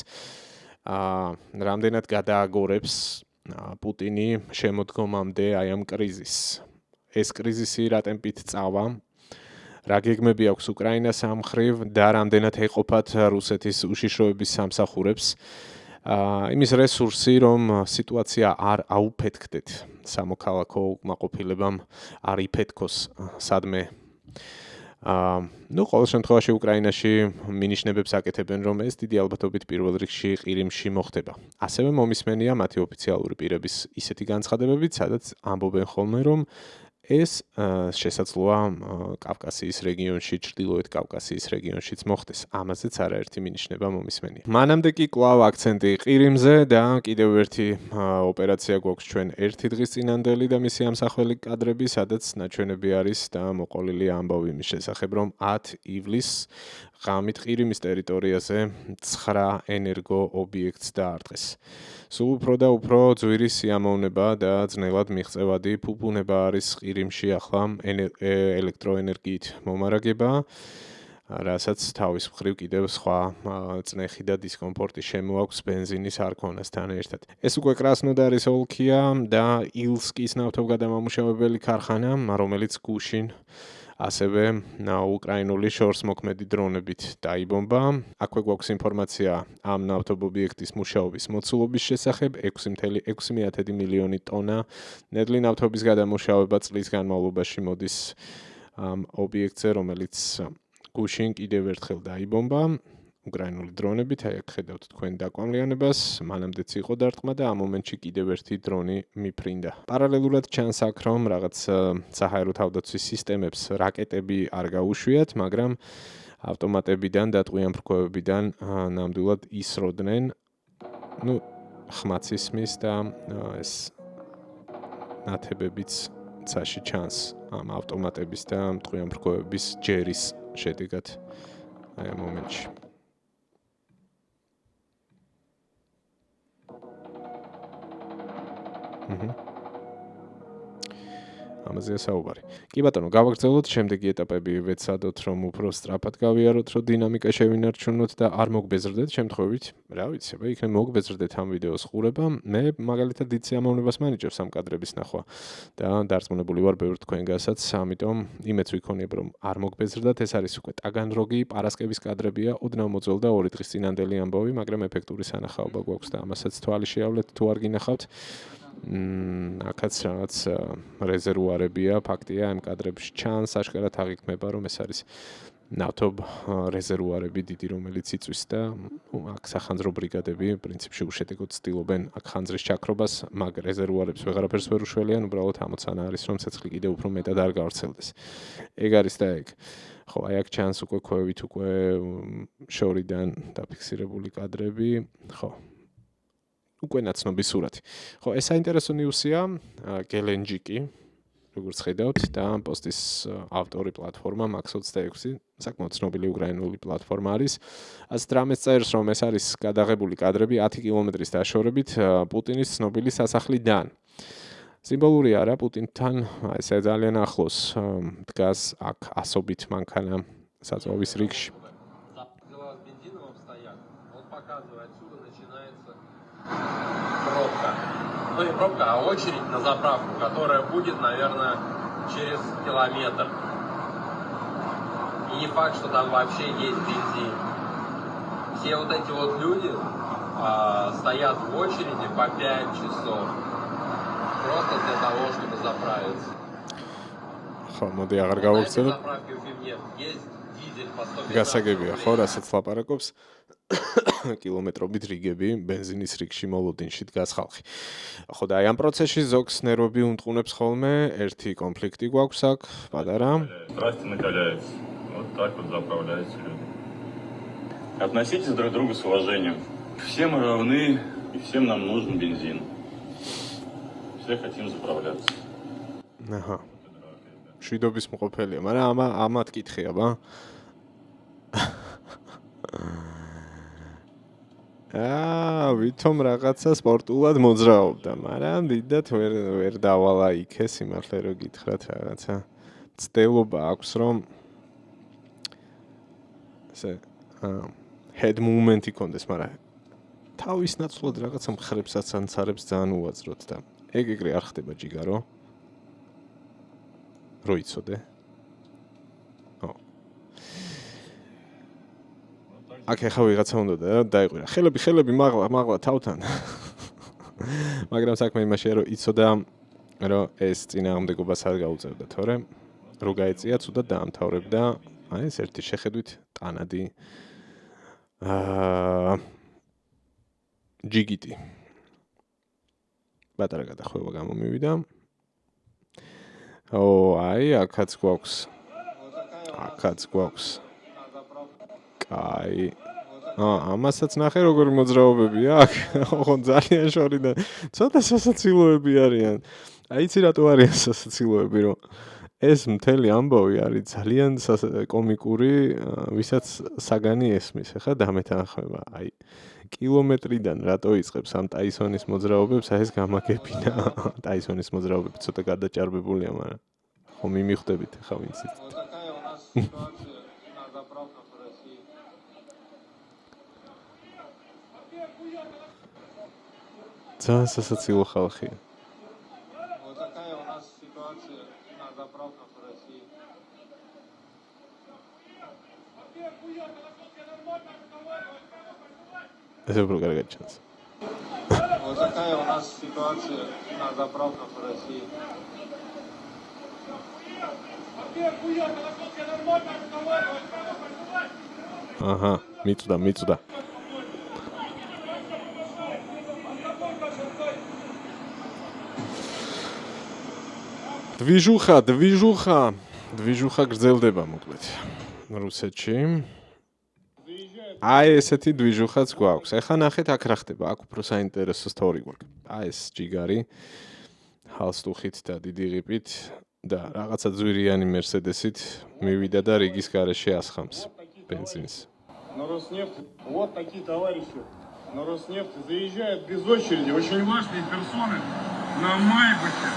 რამდენად გადააგორებს პუტინი შემოდგომამდე აი ამ კრიზისს. ეს კრიზისი რა ტემპით წავა, რა გეგმები აქვს უკრაინას ამ მხრივ და რამდენად ეყოფათ რუსეთის უშიშროების სამსახურებს. იმის რესურსი, რომ სიტუაცია არ აუფეთქდეთ სამოქალაქო უკმაყოფილებამ არ იფეთქოს სადმე ყოველ შემთხვევაში უკრაინაში მინიშნებებს აკეთებენ, რომ ეს დიდი ალბათობით პირველ რიგში ყირიმში მოხდება. ასევე მომისმენია მათი ოფიციალური პირების ისეთი განცხადებებით, სადაც ამბობენ ხოლმე, რომ ეს შესაძლოა კავკასიის რეგიონში, ჩრდილოეთ კავკასიის რეგიონშიც მოხდეს. ამაზეც არაერთი მინიშნება მომისმენია. მანამდე კი კვლავ აქცენტი ყირიმზე და კიდევ ერთი ოპერაცია გვაქვს ჩვენ ერთი დღის წინანდელი და მისი ამსახველი კადრები, სადაც ნაჩვენები არის და მოყოლილი ამბავი იმის შესახებ, რომ 10 ივლისს ღამით ყირიმის ტერიტორიაზე 9 ენერგო ობიექტს დაარტყეს. სულ უფრო და უფრო ძვირი სიამოვნება და ძნელად მიღწევადი ფუფუნება არის ყირიმში ახლა ელექტროენერგიით მომარაგება, რასაც თავის მხრივ კიდევ სხვა წნეხი და დისკომფორტი შემოაქვს ბენზინის არქონასთან ერთად. ეს უკვე კრასნოდარის ოლქია და ილსკის ნავთობგადამამუშავებელი ქარხანა, რომელიც გუშინ ასევე უკრაინული შორსმოქმედი დრონებით დაიბომბა. აქვე გვაქვს ინფორმაცია ამ ნავთობობიექტის მუშაობის მოცულობის შესახებ 6.6 მილიონი ტონა ნედლი ნავთობის გადამუშავება წლის განმავლობაში მოდის ამ ობიექტზე, რომელიც გუშინ კიდევ ერთხელ დაიბომბა. უკრაინული დრონებით, აი აქ ხედავთ თქვენ დაკვამლიანებას, მანამდეც იყო დარტყმა და ამ მომენტში კიდევ ერთი დრონი მიფრინდა. პარალელურად ჩანს აქ, რომ რაღაც საჰაერო თავდაცვის სისტემებს რაკეტები არ გაუშვიათ, მაგრამ ავტომატებიდან და ტყვიამფრქვევებიდან ნამდვილად ისროდნენ, ხმაც ისმის და ეს ნათებებიც ცაში ჩანს ამ ავტომატების და ტყვიამფრქვევების ჯერის შედეგად აი ამ მომენტში. ამაზეა საუბარი. კი ბატონო, გავაგრძელოთ შემდეგი ეტაპები, ვეცადოთ, რომ უფრო სწრაფად გავიაროთ, რომ დინამიკა შევინარჩუნოთ და არ მოგბეზრდეთ შემთხვევით. რა ვიცი, აბა იქნებ მოგბეზრდეთ ამ ვიდეოს ყურება. მე მაგალითად დიდ სიამოვნებას მანიჭევს ამ კადრების ნახვა და დარწმუნებული ვარ ბევრ თქვენგანაც, ამიტომ იმეც ვიქონიებ, რომ არ მოგბეზრდათ. ეს არის უკვე ტაგანროგი, პარასკევის კადრებია, ოდნავ მოძველდა 2 დღის წინანდელი ამბავი, მაგრამ ეფექტური სანახაობა გვაქვს და ამასაც თვალი შეავლეთ თუ არ გინახავთ. აქაც რაღაც რეზერვუარებია, ფაქტია, ამ კადრებში ჩანს, აშკარად აღიქმება, რომ ეს არის ნავთობ რეზერვუარები დიდი, რომელიც იწვის და აქ სახანძრო ბრიგადები პრინციპში უშედეგოდ ცდილობენ აქ ხანძრის ჩაქრობას, მაგ რეზერვუარებს ვეღარაფერს ვერ უშველიან, უბრალოდ ამოცანა არის, რომ ცეცხლი კიდევ უფრო მეტად არ გავრცელდეს. ეგ არის და ეგ. ხო, აი აქ ჩანს უკვე ქვევით უკვე შორიდან დაფიქსირებული კადრები, ხო. უკვე ნაცნობი სურათი. ხო, ეს საინტერესო ნიუსია, გელენჯიკი, როგორც ხედავთ და პოსტის ავტორი პლატფორმა Max26, საკმაოდ ცნობილი უკრაინული პლატფორმა არის. 118 წერს, რომ ეს არის გადაღებული კადრები 10 კილომეტრის დაშორებით პუტინის ცნობილი სასახლიდან. სიმბოლური არა, პუტინთან ესე ძალიან ახლოს დგას აქ ასობით მანქანა საწვავის რიგში. Пробка. Ну не пробка, а очередь на заправку, которая будет, наверное, через километр. И не факт, что там вообще есть бензин. Все вот эти вот люди стоят в очереди по 5 часов. Просто для того, чтобы заправиться. ხო, მოდი აღარ გავაგრძელებ. Заправки в Фимне есть дизель по 115 გასაგებია, ხო, რასაც ლაპარაკობს. კილომეტრობით რიგები ბენზინის რიგში მოლოდინში დგას ხალხი. ხო და აი ამ პროცესში ზოგს ნერვები უმტყუნებს ხოლმე, ერთი კონფლიქტი გვაქვს აქ, პატარა. Страсти накаляются. Вот так вот заправляются люди. Относитесь друг к другу с уважением. Все мы равны, и всем нам нужен бензин. Все хотим заправляться. აჰა. შვიდობის მყოფელია, მაგრამ ამათ კითხია, ბა? ვითომ რაღაცა სპორტულად მოძრაობდა, მაგრამ დიდად ვერ დავალა იქე სიმართლე რო გითხრათ რაღაცა. ცდელობა აქვს, რომ ესე head movement იქონდეს, მაგრამ თავის ნაცვლად რაღაცა მხრებსაც ანცარებს ძალიან უაზროდ და ეგრე არ ხდება ჯიგარო. რო იცოდე. აქ ახლა ვიღაცა უნდა დაიყვირა. ხელები მაღლა თავთან. მაგრამ საქმე იმაშია, რომ იცოდა, რომ ეს წინააღმდეგობა სად გაუწევდა, თორემ რო გაეწია, ცუდად დაამთავრებდა, აი ეს ერთი შეხედვით ტანადი ჯიგიტი. ბატარა გადახვევა გამომივიდა. აი, აქაც გვაქვს. კაი. ამასაც ნახე როგორი მოძრაობებია აქ. ოღონდ ძალიან შორიდან. ცოტა სასაცილოები არიან. აიცი რატო არიან სასაცილოები, რომ ეს მთელი ამბავი არის ძალიან კომიკური, ვისაც საგანი ესმის. ახლა დამეთანხმება. აი, კილომეტრიდან რატო იწყებს ამ ტაისონის მოძრაობებს, აი ეს გამაგებინა. ტაისონის მოძრაობები ცოტა გადაჭარბებულია, მაგრამ ხო მიმიხვდებით ახლა ვინც იცით. ძალიან სასაცილო ხალხია. Это было каргать чанс. Вот такая у нас ситуация на заправках в России. Ага, мицуда. Движуха გრძელდება მოკლედ. რუსეთში. აი ესეთი движухაც გვაქვს. ეხლა ნახეთ აქ რა ხდება. აქ უფრო საინტერესო სტორი გვაქვს. აი ეს ჯიგარი ჰალსტუხით და დიდი ღიპით და რაღაცა ძვირიანი мерседесით მივიდა და რიგის გარეშე ასხამს бензинს. На Роснефть вот такие товарищи. На Роснефть заезжают без очереди очень важные персоны на Майбахе.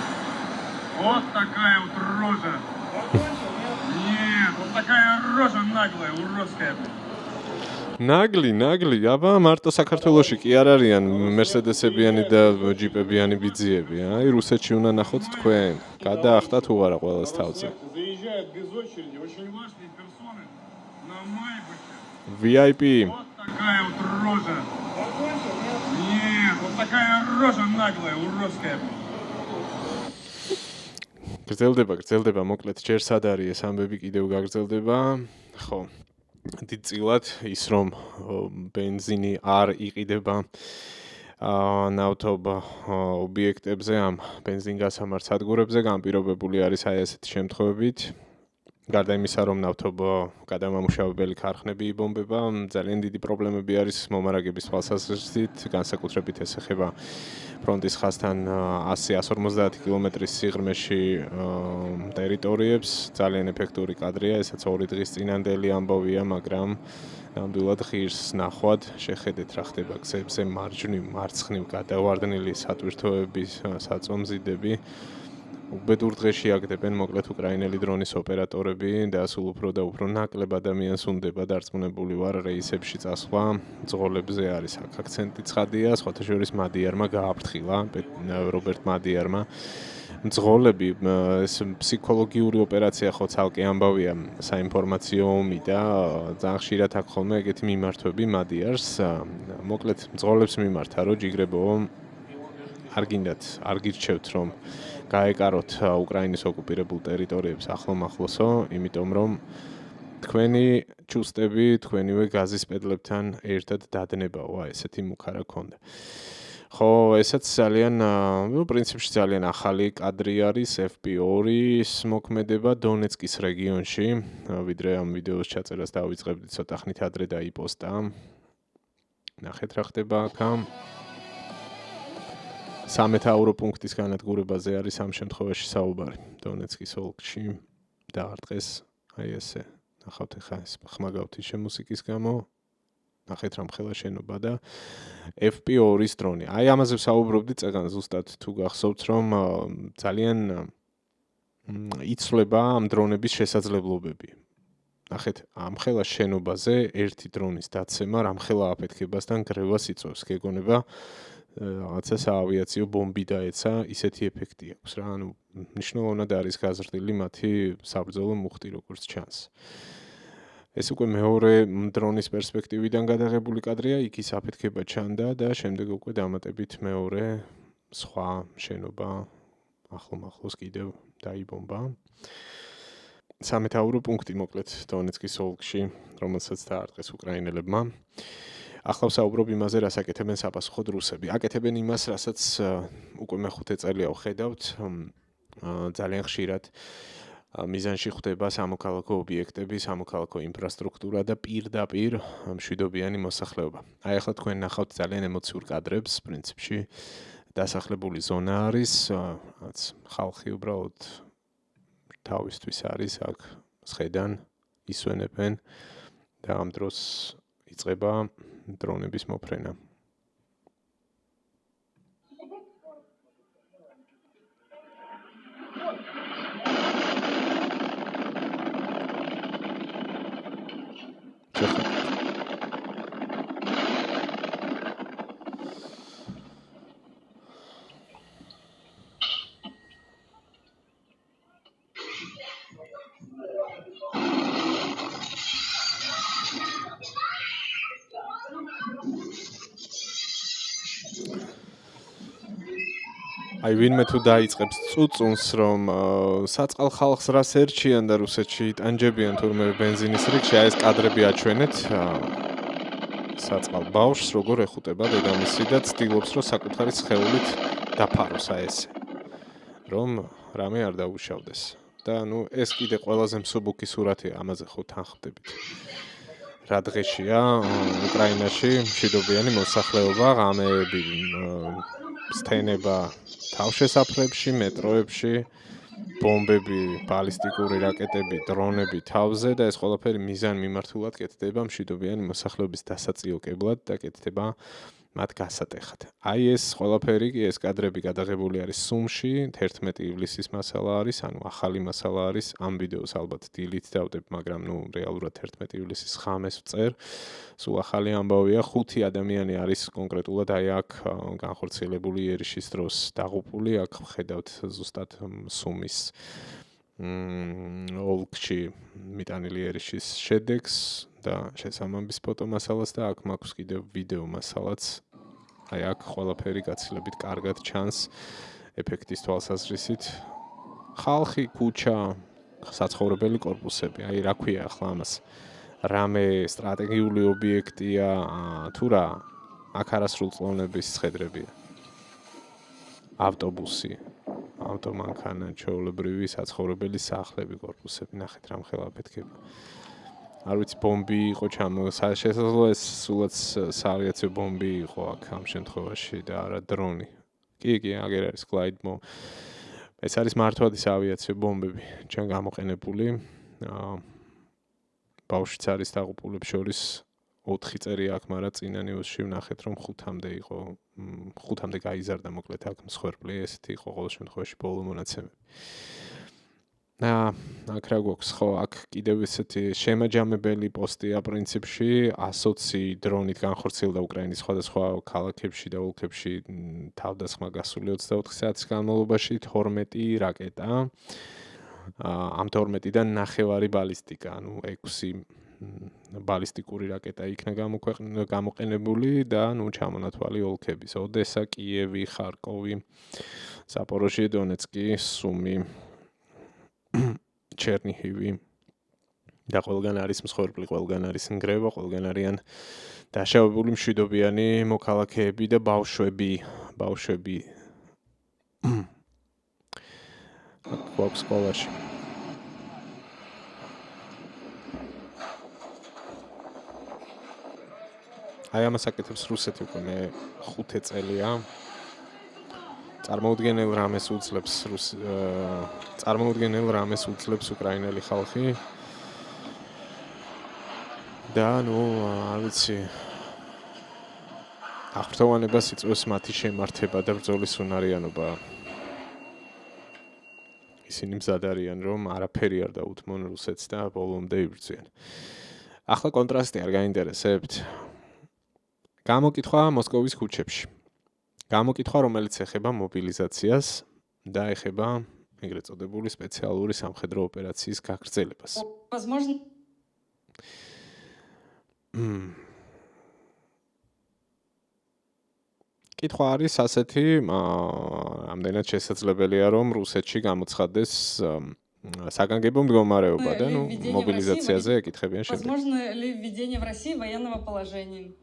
Вот такая вот рожа. Нет, вот такая рожа наглая, уродская. ნაგლი, აბა მარტო საქართველოში კი არ არიან мерседесებიანი და ჯიპებიანი ბიძიები, აი რუსეთში უნდა ნახოთ თქვენ. გადაახტა თუ არა ყველას თავზე. Заезжают без очереди очень важные персоны на Майбахе. VIP. Вот такая вот рожа. Нет, вот такая рожа наглая, уродская. გრძელდება მოკლედ ჯერ სად არის ეს ამბები კიდევ გაგრძელდება. ხო. დიდწილად ის რომ бенზინი არ იყიდება ნავთობ ობიექტებზე ამ бенზინგასამართ სადგურებზე განპირობებული არის აი ესეთი შემთხვევებით. გარდა იმისა, რომ ნავთობ გადამამუშავებელი ქარხნები იბომბება, ძალიან დიდი პრობლემები არის მომარაგების თვალსაზრისით, განსაკუთრებით ეს ეხება ფრონტის ხაზთან 100-150 კილომეტრის სიღრმეში ტერიტორიებს. ძალიან ეფექტური კადრია, ესაც 2 დღის წინანდელი ამბავია, მაგრამ ნამდვილად ღირს ნახვად შეხედეთ რა ხდება გზებზე, მარცხნივ გადავარდნილი სატვირთოების საწომზიდები. უბედურ დღეში აგდებენ მოკლედ უკრაინელი დრონის ოპერატორები და სულ უფრო და უფრო ნაკლებ ადამიანს უნდება დარწმუნებული ვარ რეისებში წასვლა ძღოლებზე არის აქ აქცენტი ცხადია სხვათა შორის მადიარმა გააფრთხილა რობერტ მადიარმა ძღოლები ეს ფსიქოლოგიური ოპერაცია ხო ცალკე ამბავია საინფორმაციო ომი და ძალიან ხშირად აქ ხოლმე ეგეთი მიმართვები მადიარს მოკლედ ძღოლებს მიმართა რომ ჯიგრებო არ გინდათ არ გირჩევთ რომ გაეკაროთ უკრაინის ოკუპირებულ ტერიტორიებს ახლომახლოსო, იმიტომ რომ თქვენი ჩუსტები თქვენივე გაზის პედლებთან ერთად დადნებაო, ესეთი მუქ არა ქონდა. ხო, ესაც ძალიან, პრინციპში ძალიან ახალი კადრი არის FP2-ის მოქმედება დონეცკის რეგიონში, ვიდრე ამ ვიდეოს ჩაწერას დავიწყებდით ცოტა ხნით ადრე დაიპოსტა. ნახეთ რა ხდება აქ. სამეთაურო პუნქტის განადგურებაზე არის ამ შემთხვევაში საუბარი. დონეცკის ოლქში დაარტყეს აი ესე. ნახავთ ახლა ეს ხმაგავთ ის მუსიკის გამო. ნახეთ რა მხელა შენობა და FP2-ის დრონი. აი ამაზე ვსაუბრობდი წეგან ზუსტად თუ გახსოვთ რომ ძალიან იცვლება ამ დრონების შესაძლებლობები. ნახეთ ამ ხელა შენობაზე ერთი დრონის დაცემა რამ ხელა აფეთქებასთან გრევას იწვევს. გეგონება რაღაცა საავიაციო ბომბი დაეცა, ისეთი ეფექტი აქვს რა. ანუ მნიშვნელოვნად არის გაზრდილი მათი საბრძოლო მუხტი როგორც ჩანს. ეს უკვე მეორე დრონის პერსპექტივიდან გადაღებული კადრია, იქ ის აფეთქება ჩანდა და შემდეგ უკვე დამატებით მეორე სხვა შენობა ახლოს კიდევ დაიბომბა. სამეთაურო პუნქტი მოკლედ დონეცკის ოლქში, რომელსაც დაარტყეს უკრაინელებმა. ახლა ვსაუბრობ იმაზე, რას აკეთებენ საპასუხოდ რუსები. აკეთებენ იმას, რასაც უკვე მეხუთე წელია ვხედავთ, ძალიან ხშირად მიზანში ხვდება სამოქალაქო ობიექტები, სამოქალაქო ინფრასტრუქტურა და პირდაპირ მშვიდობიანი მოსახლეობა. აი ახლა თქვენ ნახავთ ძალიან ემოციურ კადრებს, პრინციპში დასახლებული ზონა არის, რაც ხალხი უბრალოდ თავისთვის არის აქ სხედან ისვენებენ და ამ დროს იწყება დრონების მოფრენა. აი ვინმე თუ დაიწყებს წუწუნს, რომ საწყალ ხალხს რას ერჩიან და რუსეთში იტანჯებიან თურმე ბენზინის რიგში, აი ეს კადრები აჩვენეთ საწყალ ბავშვს, როგორ ეხუტება დედამისი და ცდილობს, რომ საკუთარი სხეულით დაფაროს აი ესე, რომ რამე არ დაუშავდეს. და ნუ ეს კიდე ყველაზე მსუბუქი სურათია, ამაზე ხო თანხმდებით. რა დღეშია უკრაინაში მშვიდობიანი მოსახლეობა, ღამეები სთენება თავშესაფრებში, მეტროებში, ბომბები, ბალისტიკური რაკეტები, დრონები თავზე და ეს ყველაფერი მიზან მიმართულად კეთდება მშვიდობიანი მოსახლეობის დასაწიოკებლად და კეთდება მათ გასატეხად. აი ეს ყველაფერი კი ეს კადრები გადაღებული არის სუმში, 11 ივლისის მასალა არის, ანუ ახალი მასალა არის. ამ ვიდეოს ალბათ დილით დავდებ, მაგრამ ნუ რეალურად 11 ივლისის ღამეს ვწერ. სულ ახალი ამბავია, 5 ადამიანი არის კონკრეტულად აი აქ განხორციელებული იერიშის დროს დაღუპული, აქ ხედავთ ზუსტად სუმის ოლქში მიტანილი იერიშის შედეგს და შესაბამის ფოტო მასალას და აქ მაქვს კიდევ ვიდეო მასალაც. აი აქ ყველაფერი გაცილებით კარგად ჩანს ეფექტის თვალსაზრისით. ხალხი, ქუჩა, საცხოვრებელი კორპუსები. აი რა ქვია ახლა ამას? რამე სტრატეგიული ობიექტია თუ რა? აქ არასრულწლოვნების სხედრებია. ავტობუსი, ავტომანქანა, ჩვეულებრივი საცხოვრებელი სახლები, კორპუსები, ნახეთ რა მხელა აფეთქება. არ ვიცი ბომბი იყო შესაძლოა ეს სულაც საავიაციო ბომბი იყო აქ ამ შემთხვევაში და არა დრონი. კი, აგერ არის გლაიდმო. ეს არის მართვადის ავიაციო ბომბები, ჩვენ გამოყენებული. ბავშვიც არის დაღუპულებს შორის 4 წერია აქ, მაგრამ წინა ნიუსში ვნახეთ, რომ 5-მდე იყო, 5-მდე გაიზარდა მოკლედ აქ მსხვერპლი, ესეთი იყო ყოველ შემთხვევაში ბოლო მონაცემები. აქ რა გვაქვს, ხო, აქ კიდევ ესეთი შემაჯამებელი პოსტია პრინციპში, 120 დრონით განხორციელდა უკრაინის სხვადასხვა ქალაქებში და ოლქებში თავდასხმა გასული 24 საათის განმავლობაში, 12 რაკეტა, ამ 12-დან 9 ბალისტიკა, ანუ 6 ბალისტიკური რაკეტა იქნა გამოყენებული და ნუ ჩამონათვალი ოლქების, ოდესა, კიევი, ხარკოვი, ზაპოროჟიე, დონეცკი, სუმი, ჩერნიჰივი და ყველგან არის მსხვერპლი, ყველგან არის ნგრევა, ყველგან არიან დაშავებული მშვიდობიანი მოქალაქეები და ბავშვები. გვაქვს სკოლაში. აი ამას აკეთებს რუსეთი უკვე მე 5 წელია. წარმოუდგენელ რამეს უძლებს უკრაინელი ხალხი. და ნუ არ ვიცი. აღფრთოვანებას იწვევს მათი შემართება და ბრძოლის უნარიანობა. ისინი მზად არიან, რომ არაფერი არ დაუთმონ რუსეთს და ბოლომდე იბრძვიან. ახლა კონტრასტი არ გაინტერესებთ? გამოკითხვა მოსკოვის ქუჩებში. გამოკითხვა, რომელიც ეხება მობილიზაციას და ეხება ეგრეთ წოდებული სპეციალური სამხედრო ოპერაციის გაგრძელებას. კითხვა არის ასეთი, ამდენად შესაძლებელია რომ რუსეთში გამოცხადდეს საგანგებო მდგომარეობა და მობილიზაციაზე ეკითხებიან შემდეგ. Возможно ли введение в России военного положения?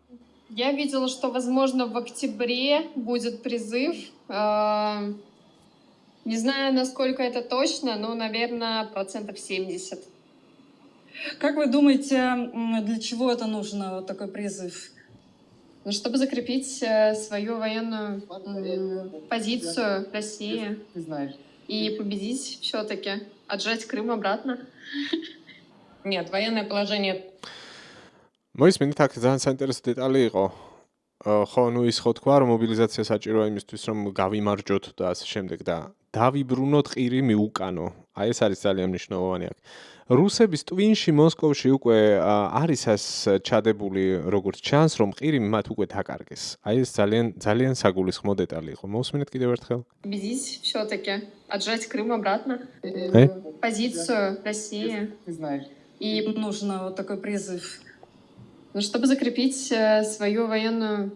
Я видела, что, возможно, в октябре будет призыв. Не знаю, насколько это точно, но, наверное, 70%. Как вы думаете, для чего это нужно, вот такой призыв? Ну, чтобы закрепить свою военную позицию России и победить все-таки, отжать Крым обратно. Нет, военное положение. მოისმინეთ, აქ ძალიან საინტერესო დეტალი იყო. ხო, ის ხო თქვა, რომ მობილიზაცია საჭიროა იმისთვის, რომ გავიმარჯოთ და ასე შემდეგ და დავიბრუნოთ ყირი მიუკანო. აი ეს არის ძალიან მნიშვნელოვანი აქ. რუსების ტვინში მოსკოვში უკვე არის ეს ჩადებული, როგორც ჩანს, რომ ყირი მათ უკვე დაკარგეს. აი ეს ძალიან საგულისხმო დეტალი იყო. მოусმინეთ კიდევ ერთხელ. Победить все-таки, отжать Крым обратно. Позицию России. И нужно вот такой призыв. Ну, чтобы закрепить свою военную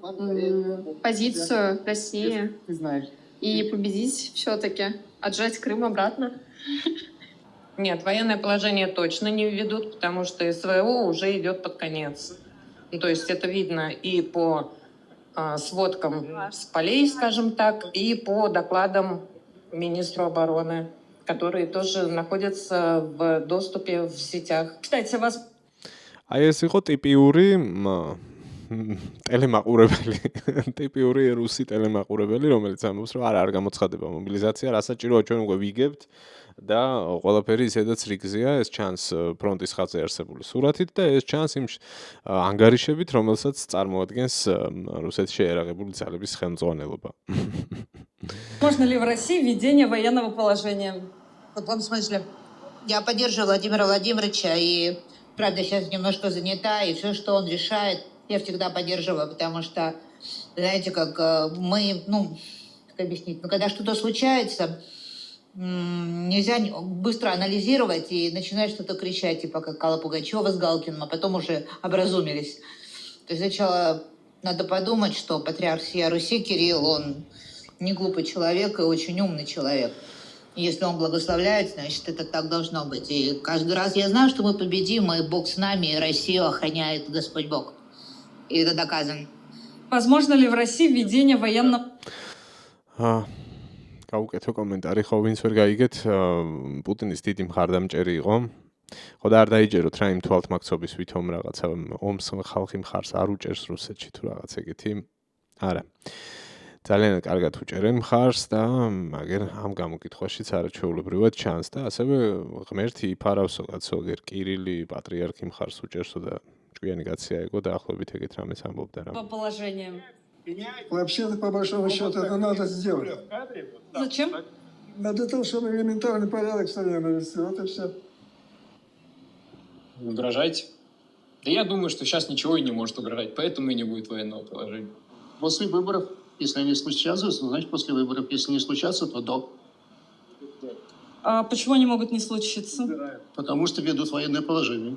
позицию России и победить все-таки, отжать Крым обратно. Нет, военное положение точно не введут, потому что СВО уже идет под конец. Ну, то есть это видно и по сводкам с полей, скажем так, и по докладам министра обороны, которые тоже находятся в доступе в сетях. Кстати, вас აი ეს იყო ტიპიური ტელემაყურებელი, ტიპიური რუსი ტელემაყურებელი, რომელიც ამბობს, რომ არ გამოცხადება მობილიზაცია, რასაჭიროა ჩვენ უკვე ვიგებთ და ყველაფერი ისედაც რიგზეა, ეს ჩანს ფრონტის ხაზზე არსებული სურათით და ეს чанс იმ ანგარიშებით, რომელსაც წარმოადგენს რუსეთში ერაღებული ძალების ხელმძღვანელობა. можно ли в России введение военного положения? В каком смысле? Я поддерживаю Владимира Владимировича, и, правда, сейчас немножко занята, и все, что он решает, я всегда поддерживаю, потому что, знаете, как мы, как объяснить, когда что-то случается, нельзя быстро анализировать и начинать что-то кричать, типа как Алла Пугачева с Галкиным, а потом уже образумились. То есть сначала надо подумать, что патриарх всея Руси Кирилл, он не глупый человек и очень умный человек. И если он благословляет, значит, это так должно быть. И каждый раз я знаю, что мы победим, и Бог с нами, и Россию охраняет Господь Бог. И это доказано. Возможно ли в России введение военного... გაუკეთო კომენტარი, ხო ვინც ვერ გაიგეთ, პუტინის დიდი მხარდამჭერი იყო. ხო და არ დაიჯეროთ რა იმ თვალთმაქცობის ვითომ რაღაცა ომს ხალხი მხარს არ უჭერს რუსეთში თუ რაღაც ეგეთი. არა. ძალიან კარგად უჭერენ მხარს და მაგერ ამ გამოკითხვაშიც არაჩვეულებრივად ჩანს და ასევე ღმერთი იფარავსო კაცო, გერ კირილი პატრიარქი მხარს უჭერსო და ჭკვიანი კაცია იყო და ახლობით ეგეთ რამეს ამბობდა რა. положением? Вообще-то, по большому счету, это надо сделать. Зачем? Для того, чтобы элементарный порядок в стране навести. Вот и все. Угрожайте. Да я думаю, что сейчас ничего и не может угрожать, поэтому и не будет военного положения. После выборов, если они случатся, значит после выборов. Если не случатся, то до. А почему они могут не случиться? Потому что ведут военное положение.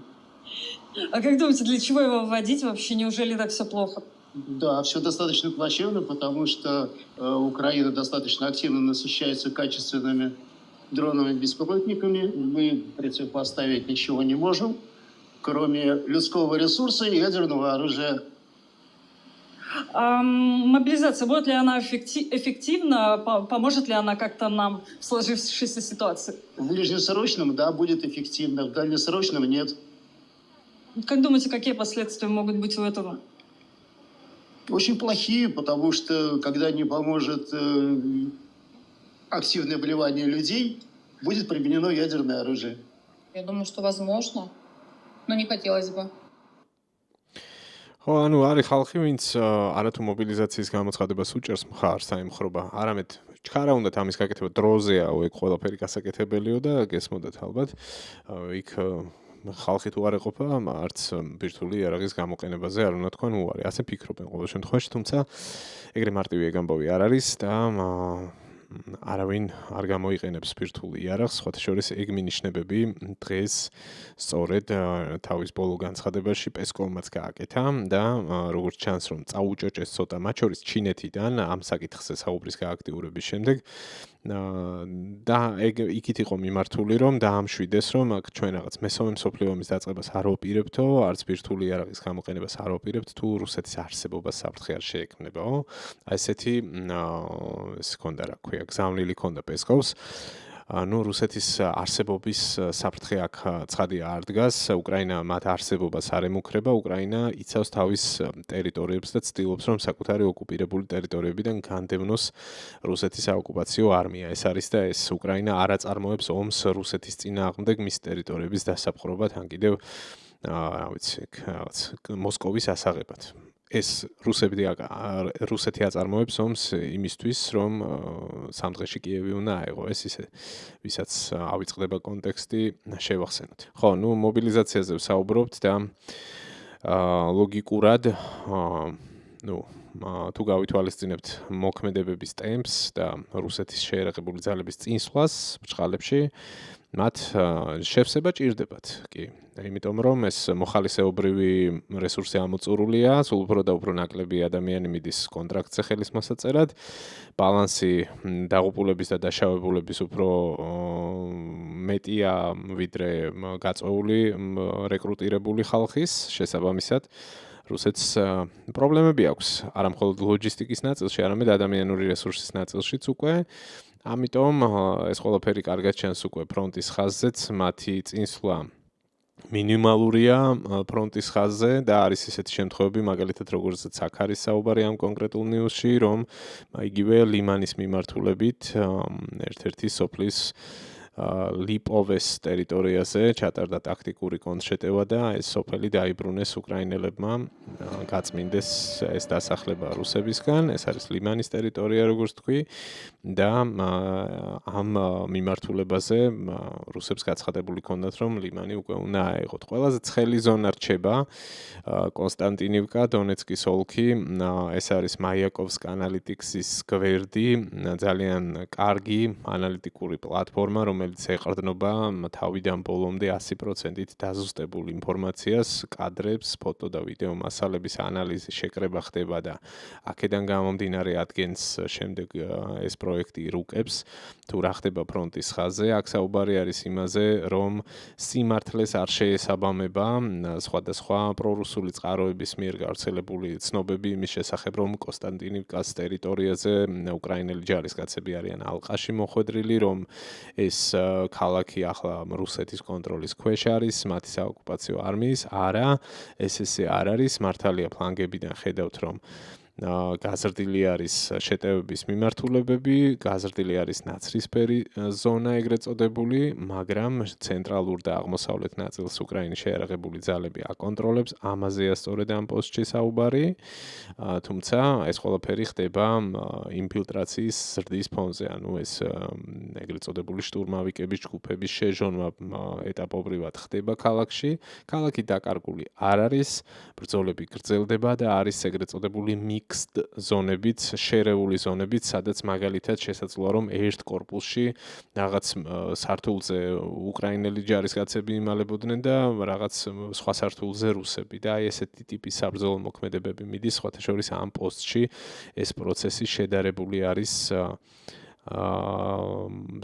А как думаете, для чего его вводить вообще? Неужели так все плохо? Да, все достаточно плачевно, потому что Украина достаточно активно насыщается качественными дроновыми беспилотниками. Мы противопоставить ничего не можем, кроме людского ресурса и ядерного оружия. Мобилизация, будет ли она эффективна? Поможет ли она как-то нам в сложившейся ситуации? В ближнесрочном, да, будет эффективно, в дальнесрочном нет. Как думаете, какие последствия могут быть у этого? Очень плохие, потому что когда не поможет активное вливание людей, будет применено ядерное оружие. Я думаю, что возможно, но не хотелось бы. ხო, ანუ არის ხალხი, ვინც არათუ მობილიზაციის გამოცხადებას უჭერს მხარს აიმხრობა. არამედ ჩქარა უნდათ ამის გაკეთება დროზეა, ეგ ყველაფერი გასაკეთებელიო და გესმოდათ ალბათ. იქ ხალხი თუ არ ეყოფა, არც ბირთვული იარაღის გამოყენებაზე არ უნდა თქვან უარი. ასე ფიქრობენ ყოველ შემთხვევაში, თუმცა ეგრე მარტივი ეგ ამბავი არ არის და არავინ არ გამოიყენებს ბირთვულ იარაღს, სხვათა შორის ეგ მინიშნებები დღეს სწორედ თავის ბოლო განცხადებაში პესკოვმაც გააკეთა და როგორც ჩანს რომ წაუჭოჭეს ცოტა მათ შორის ჩინეთიდან ამ საკითხზე საუბრის გააქტიურების შემდეგ და იქით იყო მიმართული რომ დაამშვიდეს რომ ჩვენ რაღაც მესამე მსოფლიო ომის დაწყებას არ ვაპირებთო, არც ბირთვული იარაღის გამოყენებას არ ვაპირებთ თუ რუსეთის არსებობას საფრთხე არ შეექმნებაო. ესეთი ეს ქონდა რა ქვია, გზავნილი ქონდა პესკოვს. რუსეთის არსებობის საფრთხე აქ ცხადია არ დგას, უკრაინა მათ არსებობას არ ემუქრება, უკრაინა იცავს თავის ტერიტორიებს და ცდილობს რომ საკუთარი ოკუპირებული ტერიტორიებიდან განდევნოს რუსეთის საოკუპაციო არმია. ეს არის და ეს უკრაინა არ აწარმოებს ომს რუსეთის წინააღმდეგ მის ტერიტორიების დასაპყრობად, ან კიდევ რა ვიცი, რაღაც მოსკოვის ასაღებად. ეს რუსეთი აწარმოებს ომს იმისთვის, რომ სამ დღეში კიევი უნდა აეღო. ეს ისე, ვისაც ავიწყდება კონტექსტი, შევახსენოთ. ხო, მობილიზაციაზე ვსაუბრობთ და ლოგიკურად, თუ გავითვალისწინებთ მოქმედებების ტემპს და რუსეთის შეერაღებული ძალების წინსვლას ბჭყალებში, მათ შევსება ჭირდებათ, კი. იმიტომ რომ ეს მოხალისეობრივი რესურსი ამოწურულია, სულ უფრო და უფრო ნაკლები ადამიანი მიდის კონტრაქტზე ხელის მოსაწერად, ბალანსი დაღუპულების და დაშავებულების უფრო მეტია ვიდრე გაწეული რეკრუტირებული ხალხის შესაბამისად. რუსეთს პრობლემები აქვს, არა მხოლოდ ლოჯისტიკის ნაწილში, არამედ ადამიანური რესურსის ნაწილშიც უკვე. ამიტომ ეს ყველაფერი კარგად ჩანს უკვე ფრონტის ხაზზეც, მათი წინსვლა მინიმალურია ფრონტის ხაზზე და არის ისეთი შემთხვევები, მაგალითად როგორცაც აქ არის საუბარი ამ კონკრეტულ ნიუსში, რომ იგივე ლიმანის მიმართულებით ერთ-ერთი სოფლის ლიპოვეს ტერიტორიაზე ჩატარდა ტაქტიკური კონტრშეტევა და ეს სოფელი დაიბრუნეს უკრაინელებმა, გაწმინდეს ეს დასახლება რუსებისგან, ეს არის ლიმანის ტერიტორია, როგორც თქვი, და ამ მიმართულებაზე რუსებს გაცხადებული ჰქონდათ, რომ ლიმანი უკვე უნდა აეღოთ. ყველაზე ცხელი ზონა რჩება კონსტანტინივკა, დონეცკის ოლქი, ეს არის მაიაკოვსკ ანალიტიქსის გვერდი, ძალიან კარგი ანალიტიკური პლატფორმა, რომელიც ეყრდნობა თავიდან ბოლომდე 100%-ით დაზუსტებულ ინფორმაციას, კადრებს, ფოტო და ვიდეო მასალების ანალიზი, შეკრება ხდება და აქედან გამომდინარე ადგენს შემდეგ ეს პროექტი რუკებს, თუ რა ხდება ფრონტის ხაზზე. აქ საუბარი არის იმაზე, რომ სიმართლეს არ შეესაბამება სხვადასხვა პრორუსული წყაროების მიერ გავრცელებული ცნობები იმის შესახებ, რომ კონსტანტინივკას ტერიტორიაზე უკრაინელი ჯარისკაცები არიან ალყაში მოხვედრილი, რომ ეს ქალაქი ახლა რუსეთის კონტროლის ქვეშ არის, მათი საოკუპაციო არმიის. არა, ეს ესე არ არის, მართალია ფლანგებიდან ხედავთ, რომ გაზრდილი არის შეტევების მიმართულებები, გაზრდილი არის ნაცრისფერი ზონა ეგრეთ წოდებული, მაგრამ ცენტრალურ და აღმოსავლეთ ნაწილს უკრაინის შეერაღებული ძალები აკონტროლებს, ამაზეა სწორედ ამ პოსტში საუბარი, თუმცა ეს ყველაფერი ხდება ინფილტრაციის ზრდის ფონზე, ანუ ეს ეგრეთ წოდებული შტურმავიკების ჯგუფების შეჟონა ეტაპობრივად ხდება ქალაქში, ქალაქი დაკარგული არ არის, ბრძოლები გრძელდება და არის ეგრეთ წოდებული ზონებიც, შერეული ზონებიც, სადაც მაგალითად შესაძლოა რომ ერთ კორპუსში რაღაც სართულზე უკრაინელი ჯარისკაცები იმალებოდნენ და რაღაც სხვა სართულზე რუსები და აი ესეთი ტიპის საბრძოლო მოქმედებები მიდის, სხვათა შორის ამ პოსტში ეს პროცესი შედარებული არის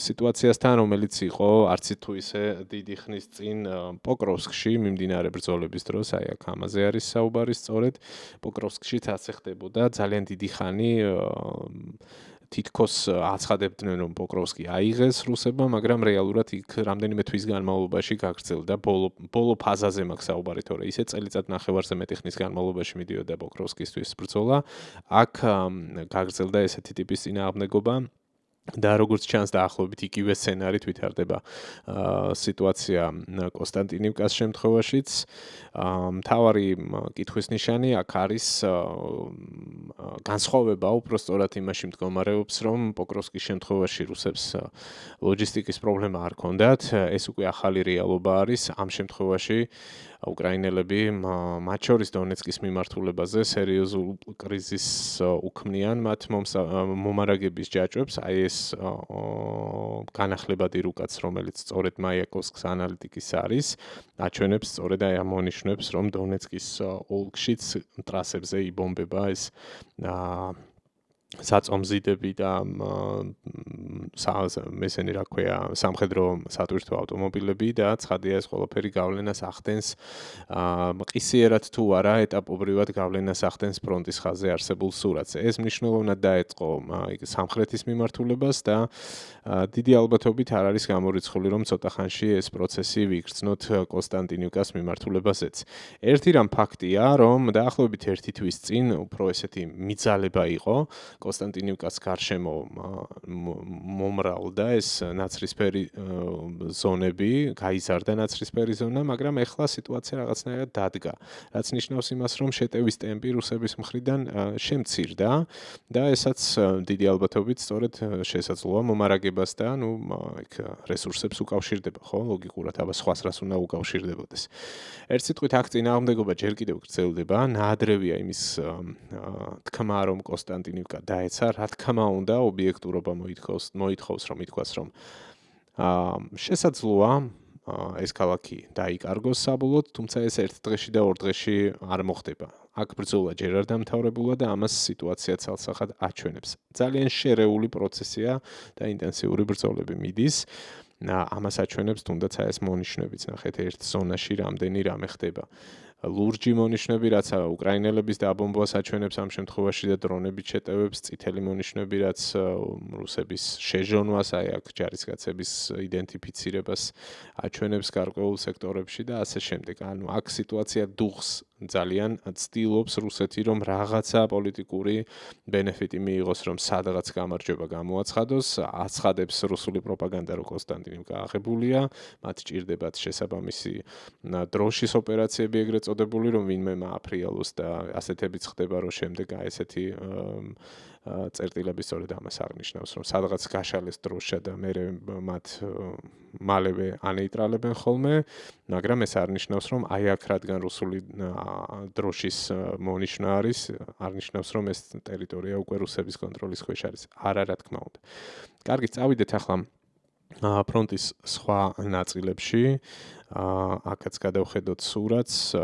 სიტუაციასთან, რომელიც იყო არც თუ ისე დიდი ხნის წინ პოკროვსკში მიმდინარე ბრძოლების დროს, აი აქ ამაზე არის საუბარი სწორედ, პოკროვსკშიც ასე ხდებოდა ძალიან დიდი ხანი თითქოს აცხადებდნენ, რომ პოკროვსკი აიღეს რუსებმა, მაგრამ რეალურად იქ რამდენიმე თვის განმავლობაში გაგრძელდა ბოლო ფაზაზე მაქვს საუბარი, თორე ისე წელიწად ნახევარზე მეტი ხნის განმავლობაში მიდიოდა პოკროვსკისთვის ბრძოლა, აქ გაგრძელდა ესეთი ტიპის წინააღმდეგობა. და როგორც ჩანს დაახლოებით იგივე სცენარით ვითარდება სიტუაცია კონსტანტინივკას შემთხვევაშიც. მთავარი კითხვის ნიშანი აქ არის განსხვავება უпростоრად იმაში მდგომარეობს, რომ პოკროვსკის შემთხვევაში რუსებს ლოჯისტიკის პრობლემა არ ჰქონდათ, ეს უკვე ახალი რეალობა არის. ამ შემთხვევაში უკრაინელები მათ შორის დონეცკის მიმართულებაზე სერიოზულ კრიზისს უქმნიან მათ მომარაგების ჯაჭვებს, აი ეს განახლებადი რუკაც, რომელიც სწორედ მაიაკოვსკის ანალიტიკის არის, აჩვენებს სწორედ აი ამ მონიშნებს, რომ დონეცკის ოლქშიც ტრასებზე იბომბება ეს საწომზიდები და მესენი რა ქვია სამხედრო სატვირთო ავტომობილები და ცხადია ეს ყველაფერი გავლენას ახდენს მყისიერად თუ არა ეტაპობრივად გავლენას ახდენს ფრონტის ხაზზე არსებულ სურათს. ეს მნიშვნელოვნად დაეწყო სამხრეთის მიმართულებას და დიდი ალბათობით არ არის გამორიცხული რომ ცოტა ხანში ეს პროცესი ვიგრძნოთ კონსტანტინივკას მიმართულებაზეც. ერთი რამ ფაქტია რომ დაახლოებით 1 თვის წინ უფრო ესეთი მიძალება იყო კონსტანტინივკას გარშემო მომრავლდა ეს ნაცრისფერი ზონები, გაიზარდა ნაცრისფერი ზონა, მაგრამ ეხლა სიტუაცია რაღაცნაირად დადგა. რაც ნიშნავს იმას, რომ შეტევის ტემპი რუსების მხრიდან შემცირდა და ესაც დიდი ალბათობით სწორედ შესაძლოა მომარაგებას და იქ რესურსებს უკავშირდება, ხო, ლოგიკურად, აბა სხვას რას უნდა უკავშირდებოდეს. ერთ სიტყვით აქ წინააღმდეგობა ჯერ კიდევ გრძელდება, ნაადრევია იმის თქმა, რომ კონსტანტინივკა დაეცა, რა თქმა უნდა, ობიექტურობა მოითხოვს, რომ ითქვას, რომ შესაძლოა ეს ქალაქი დაიკარგოს საბოლოოდ, თუმცა ეს ერთ დღეში და ორ დღეში არ მოხდება. აქ ბრძოლა ჯერ არ დამთავრებულა და ამას სიტუაცია ცალსახად აჩვენებს. ძალიან შერეული პროცესია და ინტენსიური ბრძოლები მიდის. ამას აჩვენებს თუნდაც ეს მონიშნებიც, ნახეთ, ერთ ზონაში რამდენი რამე ხდება. ლურჯი მონიშნები, რაც უკრაინელების დაბომბვას აჩვენებს ამ შემთხვევაში და დრონებით შეტევებს, წითელი მონიშნები, რაც რუსების შეჟონვას, აი აქ ჯარისკაცების იდენტიფიცირებას აჩვენებს გარკვეულ სექტორებში და ასე შემდეგ. ანუ აქ სიტუაცია დუხს ძალიან ცდილობს რუსეთი, რომ რაღაცა პოლიტიკური ბენეფიტი მიიღოს, რომ სადღაც გამარჯვება გამოაცხადოს, აცხადებს რუსული პროპაგანდა, რომ კონსტანტინივკა აღებულია, მათ ჭირდებათ შესაბამისი დროშის ოპერაციები ეგრეთ წოდებული, რომ ვინმე მააფრიალოს და ასეთებიც ხდება, რომ შემდეგ აი ესეთი წერტილები სწორედ ამას აღნიშნავს, რომ სადღაც გაშალეს დროშა და მერე მათ მალევე ანეიტრალებენ ხოლმე, მაგრამ ეს არ ნიშნავს, რომ აი აქ რადგან რუსული დროშის მონიშნა არის, არ ნიშნავს, რომ ეს ტერიტორია უკვე რუსების კონტროლის ქვეშ არის. არა, რა თქმა უნდა. კარგი, წავიდეთ ახლა ფრონტის სხვა ნაწილებში. აქაც გადავხედოთ სურათს,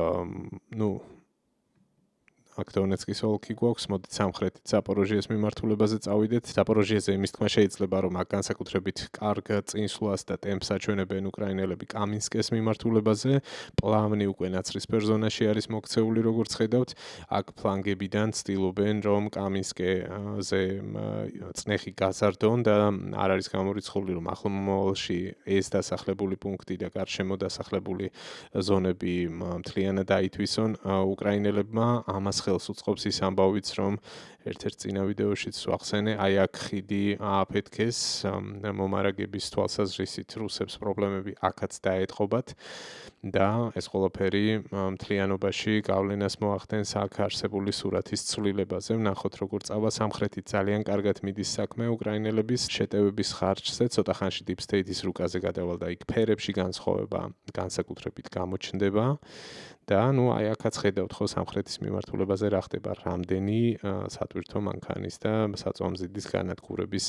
აქ დონეცკის ოლქი გვაქვს, მოდით სამხრეთით ზაპოროჟიეს მიმართულებაზე წავიდეთ. ზაპოროჟიეზე იმის თქმა შეიძლება, რომ აქ განსაკუთრებით კარგ წინსვლას და ტემპს აჩვენებენ უკრაინელები კამინსკეს მიმართულებაზე. პლავნი უკვე ნაცრისფერ ზონაში არის მოქცეული, როგორც ხედავთ. აქ ფლანგებიდან ცდილობენ, რომ კამინსკეზე წნეხი გაზარდონ და არ არის გამორიცხული, რომ ახლო მომავალში ეს დასახლებული პუნქტი და გარშემო დასახლებული ზონები მთლიანად აითვისონ უკრაინელებმა. ამას ხელს უწყობს ის ამბავიც, რომ ერთ-ერთ წინა ვიდეოშიც ვახსენე, აი აქ ხიდი ააფეთქეს მომარაგების თვალსაზრისით რუსებს პრობლემები აქაც დაეტყობათ და ეს ყველაფერი მთლიანობაში გავლენას მოახდენს აქ არსებული სურათის ცვლილებაზე. ვნახოთ, როგორ წავა სამხრეთით ძალიან კარგად მიდის საქმე უკრაინელების შეტევების ხარჯზე, ცოტა ხანში Deep State-ის რუკაზე გადავალ და იქ ფერებში განსხვავება განსაკუთრებით გამოჩნდება. და აი აქაც ხედავთ ხო სამხრეთის მიმართულებაზე რა ხდება, რამდენი სატვირთო მანქანის და საწვამზიდის განადგურების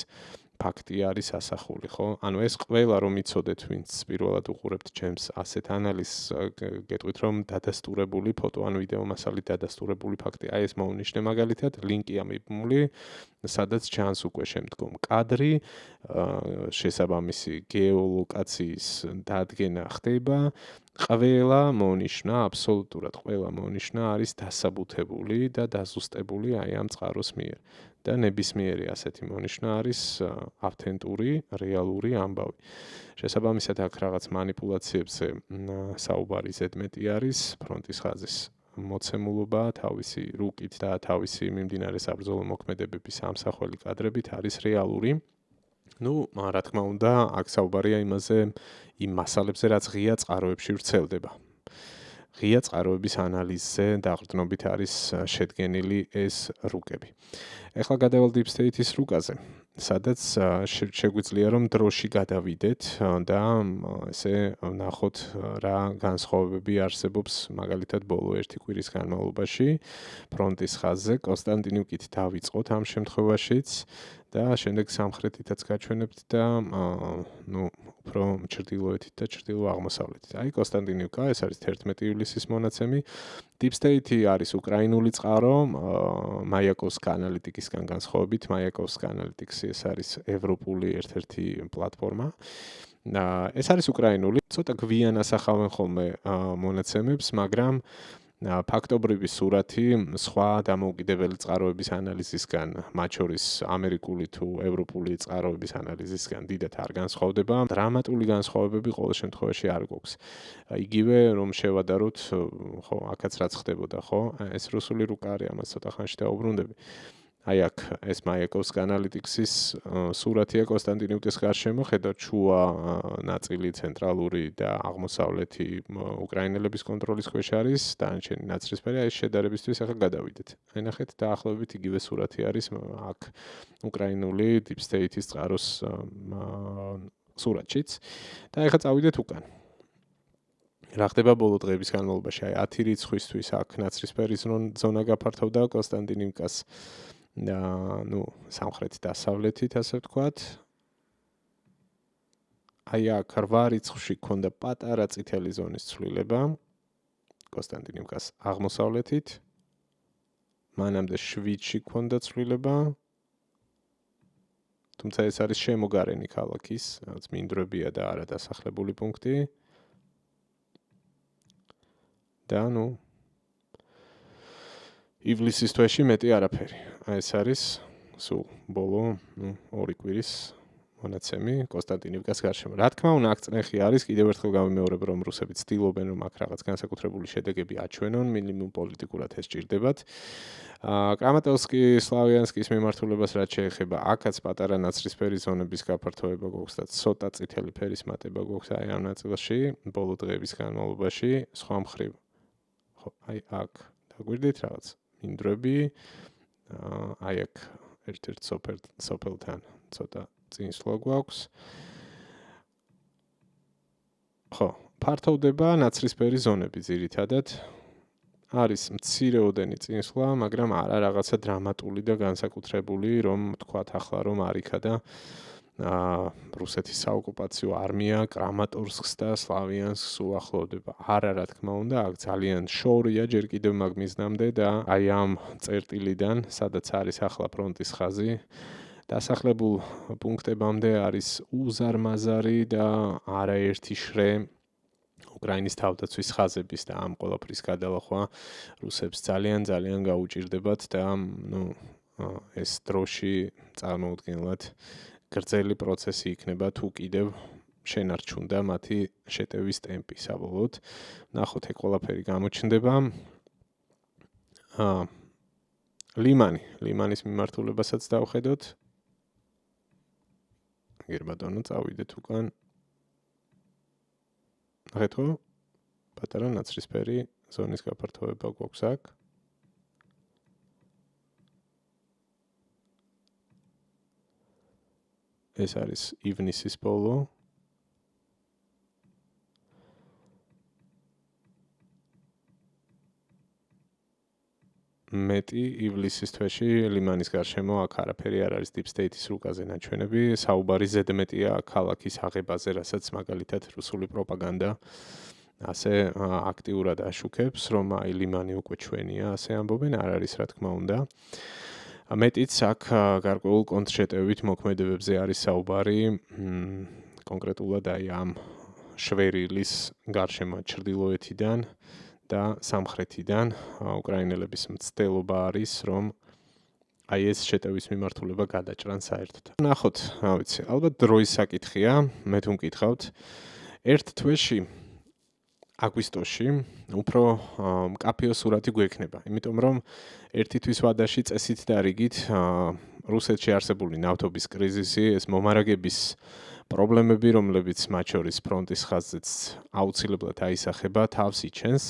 ფაქტი არის ასახული, ხო? ანუ ეს ყველა რომ იცოდეთ, ვინც პირველად უყურებთ ჩემს ასეთ ანალიზს, გეტყვით რომ დადასტურებული ფოტო ან ვიდეო მასალით დადასტურებული ფაქტი, აი ეს მოვნიშნე მაგალითად, ლინკი ამიბმული, სადაც ჩანს უკვე შემდგომ კადრი, შესაბამისი გეოლოკაციის დადგენა ხდება. ყველა მონიშნა, აბსოლუტურად ყველა მონიშნა არის დასაბუთებული და დაზუსტებული აი ამ წყაროს მიერ. და ნებისმიერი ასეთი მონიშნა არის ავთენტური, რეალური ამბავი. შესაბამისად აქ რაღაც манипуляციებზე საუბარი ზედმეტი არის, ფრონტის ხაზის მოცემულობა თავისი რუკით და თავისი მიმდინარე საბრძოლო მოქმედებების ამსახველი კადრებით არის რეალური. რა თქმა უნდა, აქ საუბარია იმაზე, იმ მასალებზე, რაც ღია წყაროებში ვრცელდება. ღია წყაროების ანალიზზე დაყრდნობით არის შედგენილი ეს რუკები. ეხლა გადავალ Deep State-ის რუკაზე. სადაც შეგვიძლია რომ დროში გადავიდეთ და ესე ნახოთ რა განსხვავებები არსებობს მაგალითად ბოლო 1 კვირის განმავლობაში ფრონტის ხაზზე კონსტანტინივკით დავიწყოთ ამ შემთხვევაშიც და შემდეგ სამხრეთითაც გაჩვენებთ და უფრო ჩრდილოეთით და ჩრდილო-აღმოსავლეთით. აი კონსტანტინივკა, ეს არის 11 ივლისის მონაცემი. Deep State არის უკრაინული წყარო, მაიაკოვსკა ანალიტიკისგან განსხვავებით, მაიაკოვსკა ანალიტიკსი ეს არის ევროპული ერთ-ერთი პლატფორმა. ეს არის უკრაინული, ცოტა გვიან ასახავენ ხოლმე მონაცემებს, მაგრამ ფაქტობრივი სურათი სხვა დამოუკიდებელი წყაროების ანალიზისგან, მათ შორის ამერიკული თუ ევროპული წყაროების ანალიზისგან დიდად არ განსხვავდება. დრამატული განსხვავებები ყოველ შემთხვევაში არ გვაქვს. იგივე რომ შევადაროთ, ხო, აქაც რაც ხდებოდა, ხო? ეს რუსული რუკა არის, ამას ცოტა ხანში დავუბრუნდები. აი აქ ეს მაიაკოვსკა ანალიტიკსის სურათია კონსტანტინივკის გარშემო, ხედავთ შუა ნაწილი ცენტრალური და აღმოსავლეთი უკრაინელების კონტროლის ქვეშ არის, დანარჩენი ნაცრისფერი, აი შედარებისთვის ახლა გადავიდეთ. აი ნახეთ, დაახლოებით იგივე სურათი არის აქ უკრაინული Deep State-ის წყაროს სურათშიც. და ახლა წავიდეთ უკან. რა ხდება ბოლო დღეების განმავლობაში? აი 10 რიცხვისთვის აქ ნაცრისფერი ზონა გაფართოვდა კონსტანტინივკას და სამხრეთ დასავლეთით, ასე ვთქვათ. აი აქ 8 რიცხვში ქონდა პატარა წითელი ზონის ცვლილება კონსტანტინივკას აღმოსავლეთით. მანამდე 7-ში ქონდა ცვლილება. თუმცა ეს არის შემოგარენი ქალაქის, რაც მინდვრებია და არა დასახლებული პუნქტი. და ივლისის თვეში მეტი არაფერი. აი ეს არის სულ ბოლო 2 კვირის მონაცემი კონსტანტინივკას გარშემო. რა თქმა უნდა, აქ წნეხი არის, კიდევ ერთხელ გავიმეორებ, რომ რუსები ცდილობენ, რომ აქ რაღაც განსაკუთრებული შედეგები აჩვენონ, მინიმუმ პოლიტიკურად ეს ჭირდებათ. კრამატოვსკი, სლავიანსკის მიმართულებას რაც შეეხება, აქაც პატარა ნაცრისფერი ზონების გაფართოება გვაქვს და ცოტა წითელი ფერის მატება გვაქვს აი ამ ნაწილში, ბოლო დღეების განმავლობაში, სხვა მხრივ. ხო, აი აქ დაგვირდით რაღაც მინდვრები, აი აქ ერთ-ერთ სოფელთან ცოტა წინსვლა გვაქვს. ხო, ფართოვდება ნაცრისფერი ზონები ძირითადად. არის მცირეოდენი წინსვლა, მაგრამ არა რაღაცა დრამატული და განსაკუთრებული, რომ თქვათ ახლა რომ არ იქა და რუსეთის საოკუპაციო არმია კრამატორსკს და სლავიანსკს უახლოვდება. არა, რა თქმა უნდა, აქ ძალიან შორია ჯერ კიდევ მაგ მიზნამდე და აი ამ წერტილიდან, სადაც არის ახლა ფრონტის ხაზი, დასახლებულ პუნქტებამდე არის უზარმაზარი და არაერთი შრე უკრაინის თავდაცვის ხაზების და ამ ყველაფრის გადალახვა რუსებს ძალიან გაუჭირდებათ და ეს დროში წარმოუდგენლად გრძელი პროცესი იქნება თუ კიდევ შენარჩუნდა მათი შეტევის ტემპი საბოლოოდ. ნახოთ, ეგ ყველაფერი გამოჩნდება. ლიმანის მიმართულებასაც დავხედოთ. გერბატონო, წავიდეთ უკან. ნახეთ ხო? პატარა ნაცრისფერი ზონის გაფართოება გვაქვს აქ. ეს არის ივნისის ბოლო. მეტი ივლისის თვეში ლიმანის გარშემო აქ არაფერი არ არის Deep State-ის რუკაზე ნაჩვენები. საუბარი ზედმეტია ქალაქის აღებაზე, რასაც მაგალითად რუსული პროპაგანდა ასე აქტიურად აშუქებს, რომ აი ლიმანი უკვე ჩვენია, ასე ამბობენ, არ არის რა თქმა უნდა. მეტიც აქ გარკვეულ კონტრშეტევით მოქმედებებზე არის საუბარი, კონკრეტულად აი ამ შვერილის გარშემო ჩრდილოეთიდან და სამხრეთიდან უკრაინელების მცდელობა არის, რომ აი ეს შეტევის მიმართულება გადაჭრან საერთოდ. ნახოთ, რა ვიცი, ალბათ დროის საკითხია, მე თუ მკითხავთ, ერთ თვეში აგვისტოში უფრო მკაფიო სურათი გვექნება, იმიტომ რომ ერთი თვის ვადაში წესით და რიგით რუსეთში არსებული ნავთობის კრიზისი, ეს მომარაგების პრობლემები, რომლებიც მათ შორის ფრონტის ხაზზეც აუცილებლად აისახება, თავს იჩენს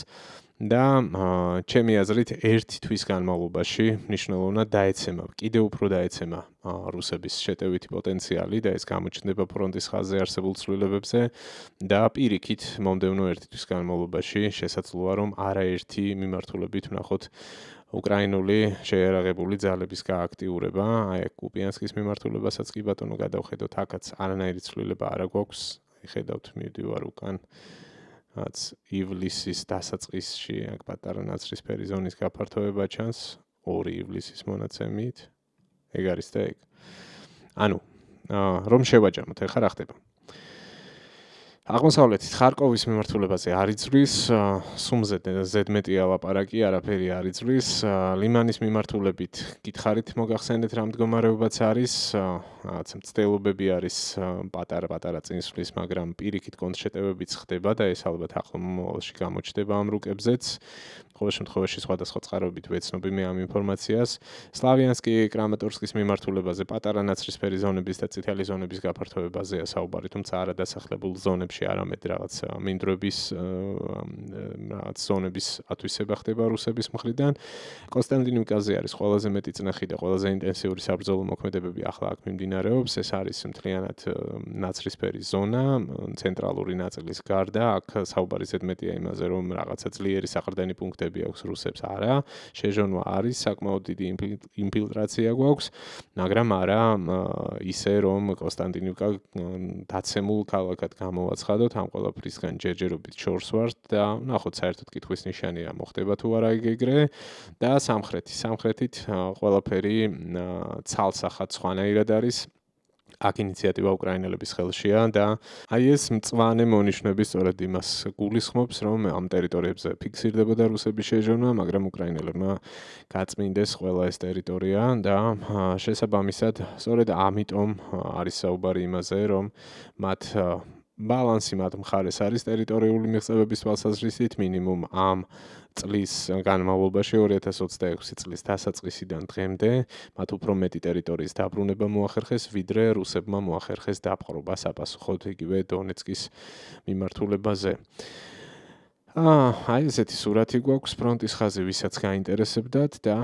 და ჩემი აზრით ერთი თვის განმავლობაში მნიშვნელოვნად დაეცემა, კიდევ უფრო დაეცემა რუსების შეტევითი პოტენციალი და ეს გამოჩნდება ფრონტის ხაზზე არსებულ ცვლილებებზე და პირიქით მომდევნო ერთი თვის განმავლობაში შესაძლოა რომ არაერთი მიმართულებით ვნახოთ უკრაინული შეიარაღებული ძალების გააქტიურება, აი კუპიანსკის მიმართულებასაც კი ბატონო გადავხედოთ, აქაც არანაირი ცვლილება არ აქვს, ხედავთ მივდივარ უკან რაც ივლისის დასაწყისში აქ პატარა ნაცრისფერი ზონის გაფართოება ჩანს 2 ივლისის მონაცემით. ეგ არის და ეგ. ანუ რომ შევაჯამოთ, ეხლა რა ხდება? აღმოსავლეთით ხარკოვის მიმართულებაზე არ იძლის, სუმზე ზედმეტია ლაპარაკი, არაფერი არ იძლის. ლიმანის მიმართულებით გითხარით მოგახსენეთ რა მდგომარეობაც არის, რაღაც მცდელობები არის პატარა წინსვლის, მაგრამ პირიქით კონტრშეტევებიც ხდება და ეს ალბათ ახლო მომავალში გამოჩნდება ამ რუკებზეც. ყოველ შემთხვევაში სხვადასხვა წყაროებით ვეცნობი მე ამ ინფორმაციას. სლავიანსკი კრამატორსკის მიმართულებაზე პატარა ნაცრისფერი ზონების და წითელი ზონების გაფართოებაზეა საუბარი, თუმცა არა დასახლებულ ზონებში, არამედ რაღაც მინდვრების რაღაც ზონების ათვისება ხდება რუსების მხრიდან. კონსტანტინოვკაზე არის ყველაზე მეტი წნეხი და ყველაზე ინტენსიური საბრძოლო მოქმედებები ახლა აქ მიმდინარეობს. ეს არის მთლიანად ნაცრისფერი ზონა, ცენტრალური ნაწილის გარდა. აქ საუბარი ზედმეტია იმაზე, რომ რაღაცა ძლიერი საყრდენი პუნქტები აქვს რუსებს, არა. შეჟონვა არის, საკმაოდ დიდი ინფილტრაცია გვაქვს, მაგრამ არა ისე, რომ კონსტანტინოვკა დაცემულ ქალაქად გამოვაცხადოთ, ამ ყველაფრისგან ჯერჯერობით შორს ვართ და ნახოთ საერთოდ კითხვის ნიშანია, მოხდება თუ არა ეგრე და სამხრეთით ყველაფერი ცალსახად სხვანაირად არის. აქ ინიციატივა უკრაინელების ხელშია და აი ეს მწვანე მონიშნები სწორედ იმას გულისხმობს, რომ ამ ტერიტორიებზე ფიქსირდებოდა რუსების შეჟონა, მაგრამ უკრაინელებმა გაწმინდეს ყველა ეს ტერიტორია და შესაბამისად, სწორედ ამიტომ არის საუბარი იმაზე, რომ მათ ბალანსი მათ მხარეს არის ტერიტორიული მიღწევების თვალსაზრისით მინიმუმ ამ წლის განმავლობაში 2026 წლის დასაწყისიდან დღემდე მათ უფრო მეტი ტერიტორიის დაბრუნება მოახერხეს, ვიდრე რუსებმა მოახერხეს დაპყრობა საპასუხოდ იგივე დონეცკის მიმართულებაზე. აი ესეთი სურათი გვაქვს ფრონტის ხაზზე, ვისაც გაინტერესებდათ და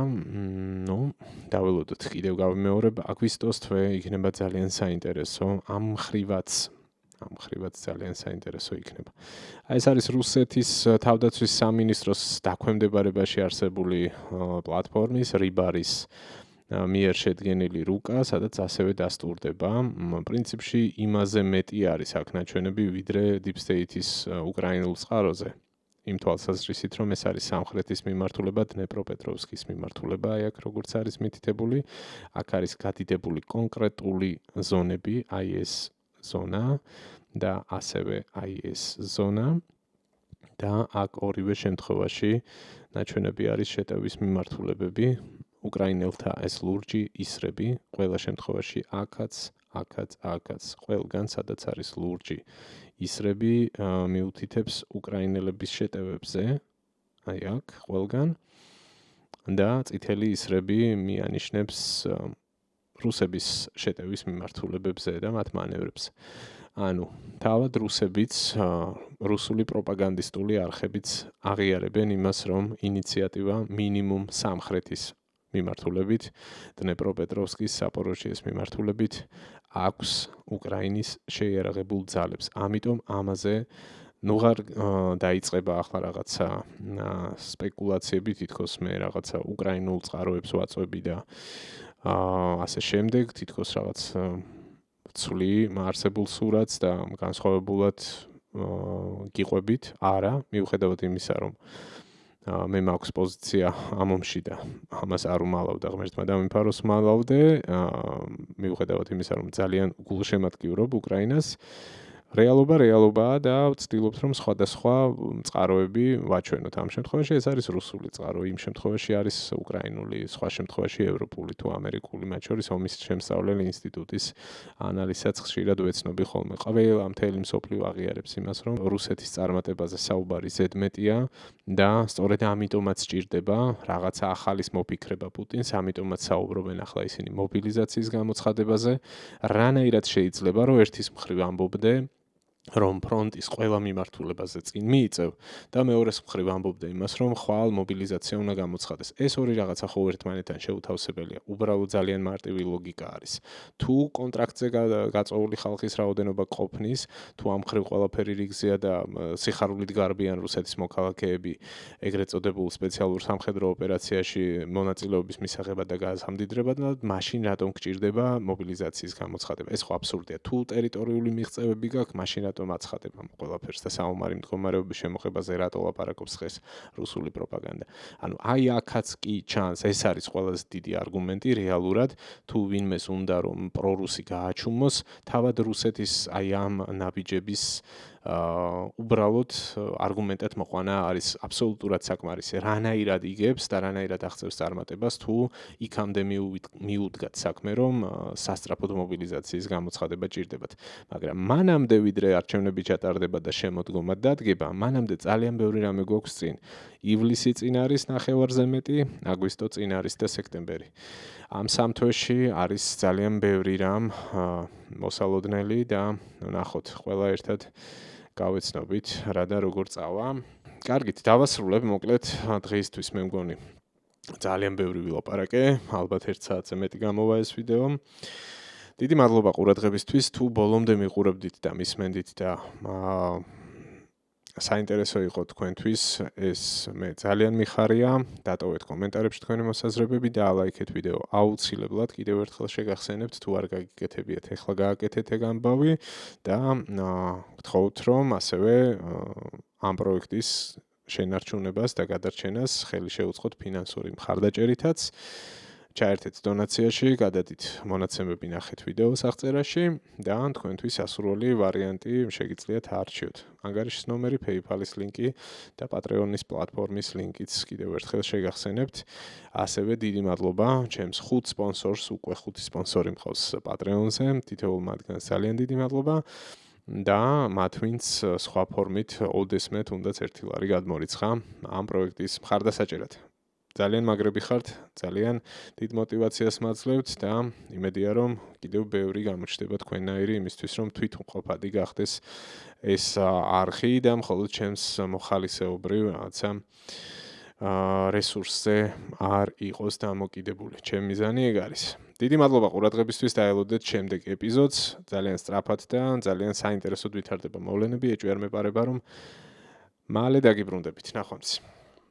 დაველოდოთ კიდევ გავიმეორებ, აგვისტოს თვე იქნება ძალიან საინტერესო ამ მხრივაც ძალიან საინტერესო იქნება. აი ეს არის რუსეთის თავდაცვის სამინისტროს დაქვემდებარებაში არსებული პლატფორმის რიბარის მიერ შედგენილი რუკა, სადაც ასევე დასტურდება. პრინციპში იმაზე მეტი არის აქ ნაჩვენები, ვიდრე Deep State-ის უკრაინულ წყაროზე. იმ თვალსაზრისით, რომ ეს არის სამხრეთის მიმართულება, დნეპროპეტროვსკის მიმართულება, აი აქ როგორც არის მითითებული, აქ არის გადიდებული კონკრეტული ზონები, აი ეს ზონა და ასევე აი ეს ზონა და აქ ორივე შემთხვევაში ნაჩვენები არის შეტევის მიმართულებები, უკრაინელთა ეს ლურჯი ისრები, ყველა შემთხვევაში აქაც, ყველგან სადაც არის ლურჯი ისრები მიუთითებს უკრაინელების შეტევებზე, აი აქ ყველგან და წითელი ისრები მიანიშნებს რუსების შეტევის მიმართულებებზე და მათ მანევრებს. ანუ თავად რუსებიც, რუსული პროპაგანდისტული არხებიც აღიარებენ იმას, რომ ინიციატივა მინიმუმ სამხრეთის მიმართულებით, დნეპროპეტროვსკის, საპოროჟიეს მიმართულებით აქვს უკრაინის შეიარაღებულ ძალებს. ამიტომ ამაზე ნუღარ დაიწყება ახლა რაღაცა სპეკულაციები, თითქოს მე რაღაცა უკრაინულ წყაროებს ვაწვევი და ასე შემდეგ, თითქოს რაღაც ცვლი არსებულ სურათს და განსხვავებულად გიყვებით, არა, მიუხედავად იმისა, რომ მე მაქვს პოზიცია ამ ომში და ამას არ უმალავ და ღმერთმა დამიფაროს მალავდე, მიუხედავად იმისა, რომ ძალიან გულშემატკივრობ უკრაინას, რეალობაა და ვცდილობთ, რომ სხვადასხვა წყაროები ვაჩვენოთ. ამ შემთხვევაში ეს არის რუსული წყარო, იმ შემთხვევაში არის უკრაინული, სხვა შემთხვევაში ევროპული თუ ამერიკული, მათ შორის ომის შემსწავლელი ინსტიტუტის ანალიზსაც ხშირად ვეცნობი ხოლმე. ყველა მთელი მსოფლიო აღიარებს იმას, რომ რუსეთის წარმატებაზე საუბარი ზედმეტია და სწორედ ამიტომაც სჭირდება რაღაცა ახალის მოფიქრება პუტინს, ამიტომაც საუბრობენ ახლა ისინი მობილიზაციის გამოცხადებაზე, რანაირად შეიძლება, რომ ერთის მხრივ ამბობდე რომ ფრონტის ყველა მიმართულებაზე წინ მიიწევ და მეორეს მხრივ ამბობდა იმას, რომ ხვალ მობილიზაცია უნდა გამოცხადეს. ეს ორი რაღაცა ხო ერთმანეთთან შეუთავსებელია. უბრალოდ ძალიან მარტივი ლოგიკა არის. თუ კონტრაქტზე გაწეული ხალხის რაოდენობა ყოფნის, თუ ამ მხრივ ყველაფერი რიგზეა და სიხარულით გარბიან რუსეთის მოქალაქეები ეგრეთ წოდებულ სპეციალურ სამხედრო ოპერაციაში მონაწილეობის მისაღებად და გასამდიდრებად, მაშინ რატომ გჭირდება მობილიზაციის გამოცხადება? ეს ხო აბსურდია. თუ ტერიტორიული მიღწევები გაქვს, მაშინ რატომ აცხადება ყველაფერს და საომარი მდგომარეობის შემოღებაზე რატო ლაპარაკობს ხეს რუსული პროპაგანდა. ანუ აი აქაც კი ჩანს, ეს არის ყველაზე დიდი არგუმენტი რეალურად, თუ ვინმეს უნდა რომ პრორუსი გააჩუმოს, თავად რუსეთის აი ამ ნაბიჯების უბრალოდ არგუმენტად მოყვანა არის აბსოლუტურად საკმარისი. რანაირად იგებს და რანაირად აღწევს წარმატებას, თუ იქამდე მიუდგათ საქმე, რომ სასწრაფოდ მობილიზაციის გამოცხადება ჭირდებათ. მაგრამ მანამდე ვიდრე არჩევნები ჩატარდება და შემოდგომა დადგება, მანამდე ძალიან ბევრი რამე გვაქვს წინ. ივლისი წინ არის ნახევარზე მეტი, აგვისტო წინ არის და სექტემბერი. ამ სამ თვეში არის ძალიან ბევრი რამ მოსალოდნელი და ნახოთ ყველა ერთად გავეცნობით რა და როგორ წავა. კარგით, დავასრულებ მოკლედ დღეისთვის მე მგონი ძალიან ბევრი ვილაპარაკე, ალბათ 1 საათზე მეტი გამოვა ეს ვიდეო. დიდი მადლობა ყურადღებისთვის, თუ ბოლომდე მიყურებდით და მისმენდით და საინტერესო იყო თქვენთვის, ეს მე ძალიან მიხარია. დატოვეთ კომენტარებში თქვენი მოსაზრებები და ალაიქეთ ვიდეო აუცილებლად. კიდევ ერთხელ შეგახსენებთ, თუ არ გაგიკეთებიათ, ეხლა გააკეთეთ ეგ ამბავი და გთხოვთ, რომ ასევე ამ პროექტის შენარჩუნებას და გადარჩენას ხელი შეუწყოთ ფინანსური მხარდაჭერითაც. ჩაერთეთ დონაციაში, გადადით მონაცემები ნახეთ ვიდეოს აღწერაში და თქვენთვის ასურველი ვარიანტი შეგიძლიათ აარჩიოთ. ანგარიშის ნომერი, PayPal-ის ლინკი და Patreon-ის პლატფორმის ლინკიც კიდევ ერთხელ შეგახსენებთ. ასევე დიდი მადლობა ჩემს 5 სპონსორს, უკვე 5 სპონსორი მყავს Patreon-ზე, თითოეულ მათგანს ძალიან დიდი მადლობა. და მათ ვინც სხვა ფორმით ოდესმე თუნდაც 1 ლარი გადმორიცხა ამ პროექტის მხარდასაჭერად. ძალიან მაგრები ხართ, ძალიან დიდ мотивაციას მაძლევთ და იმედია რომ კიდევ ბევრი გამოჩნდება თქვენნაირი იმისთვის რომ თვითმყოფადი გახდეს ეს არხი და მხოლოდ ჩემს მოხალისეობრივ რაღაცა რესურსზე არ იყოს დამოკიდებული. ჩემი მიზანი ეგ არის. დიდი მადლობა ყურადღებისთვის და ელოდეთ შემდეგ ეპიზოდს. ძალიან სწრაფად და ძალიან საინტერესოდ ვითარდება მოვლენები. ეჭვი არ მეპარება რომ მალე დაგიბრუნდებით. ნახვამდის.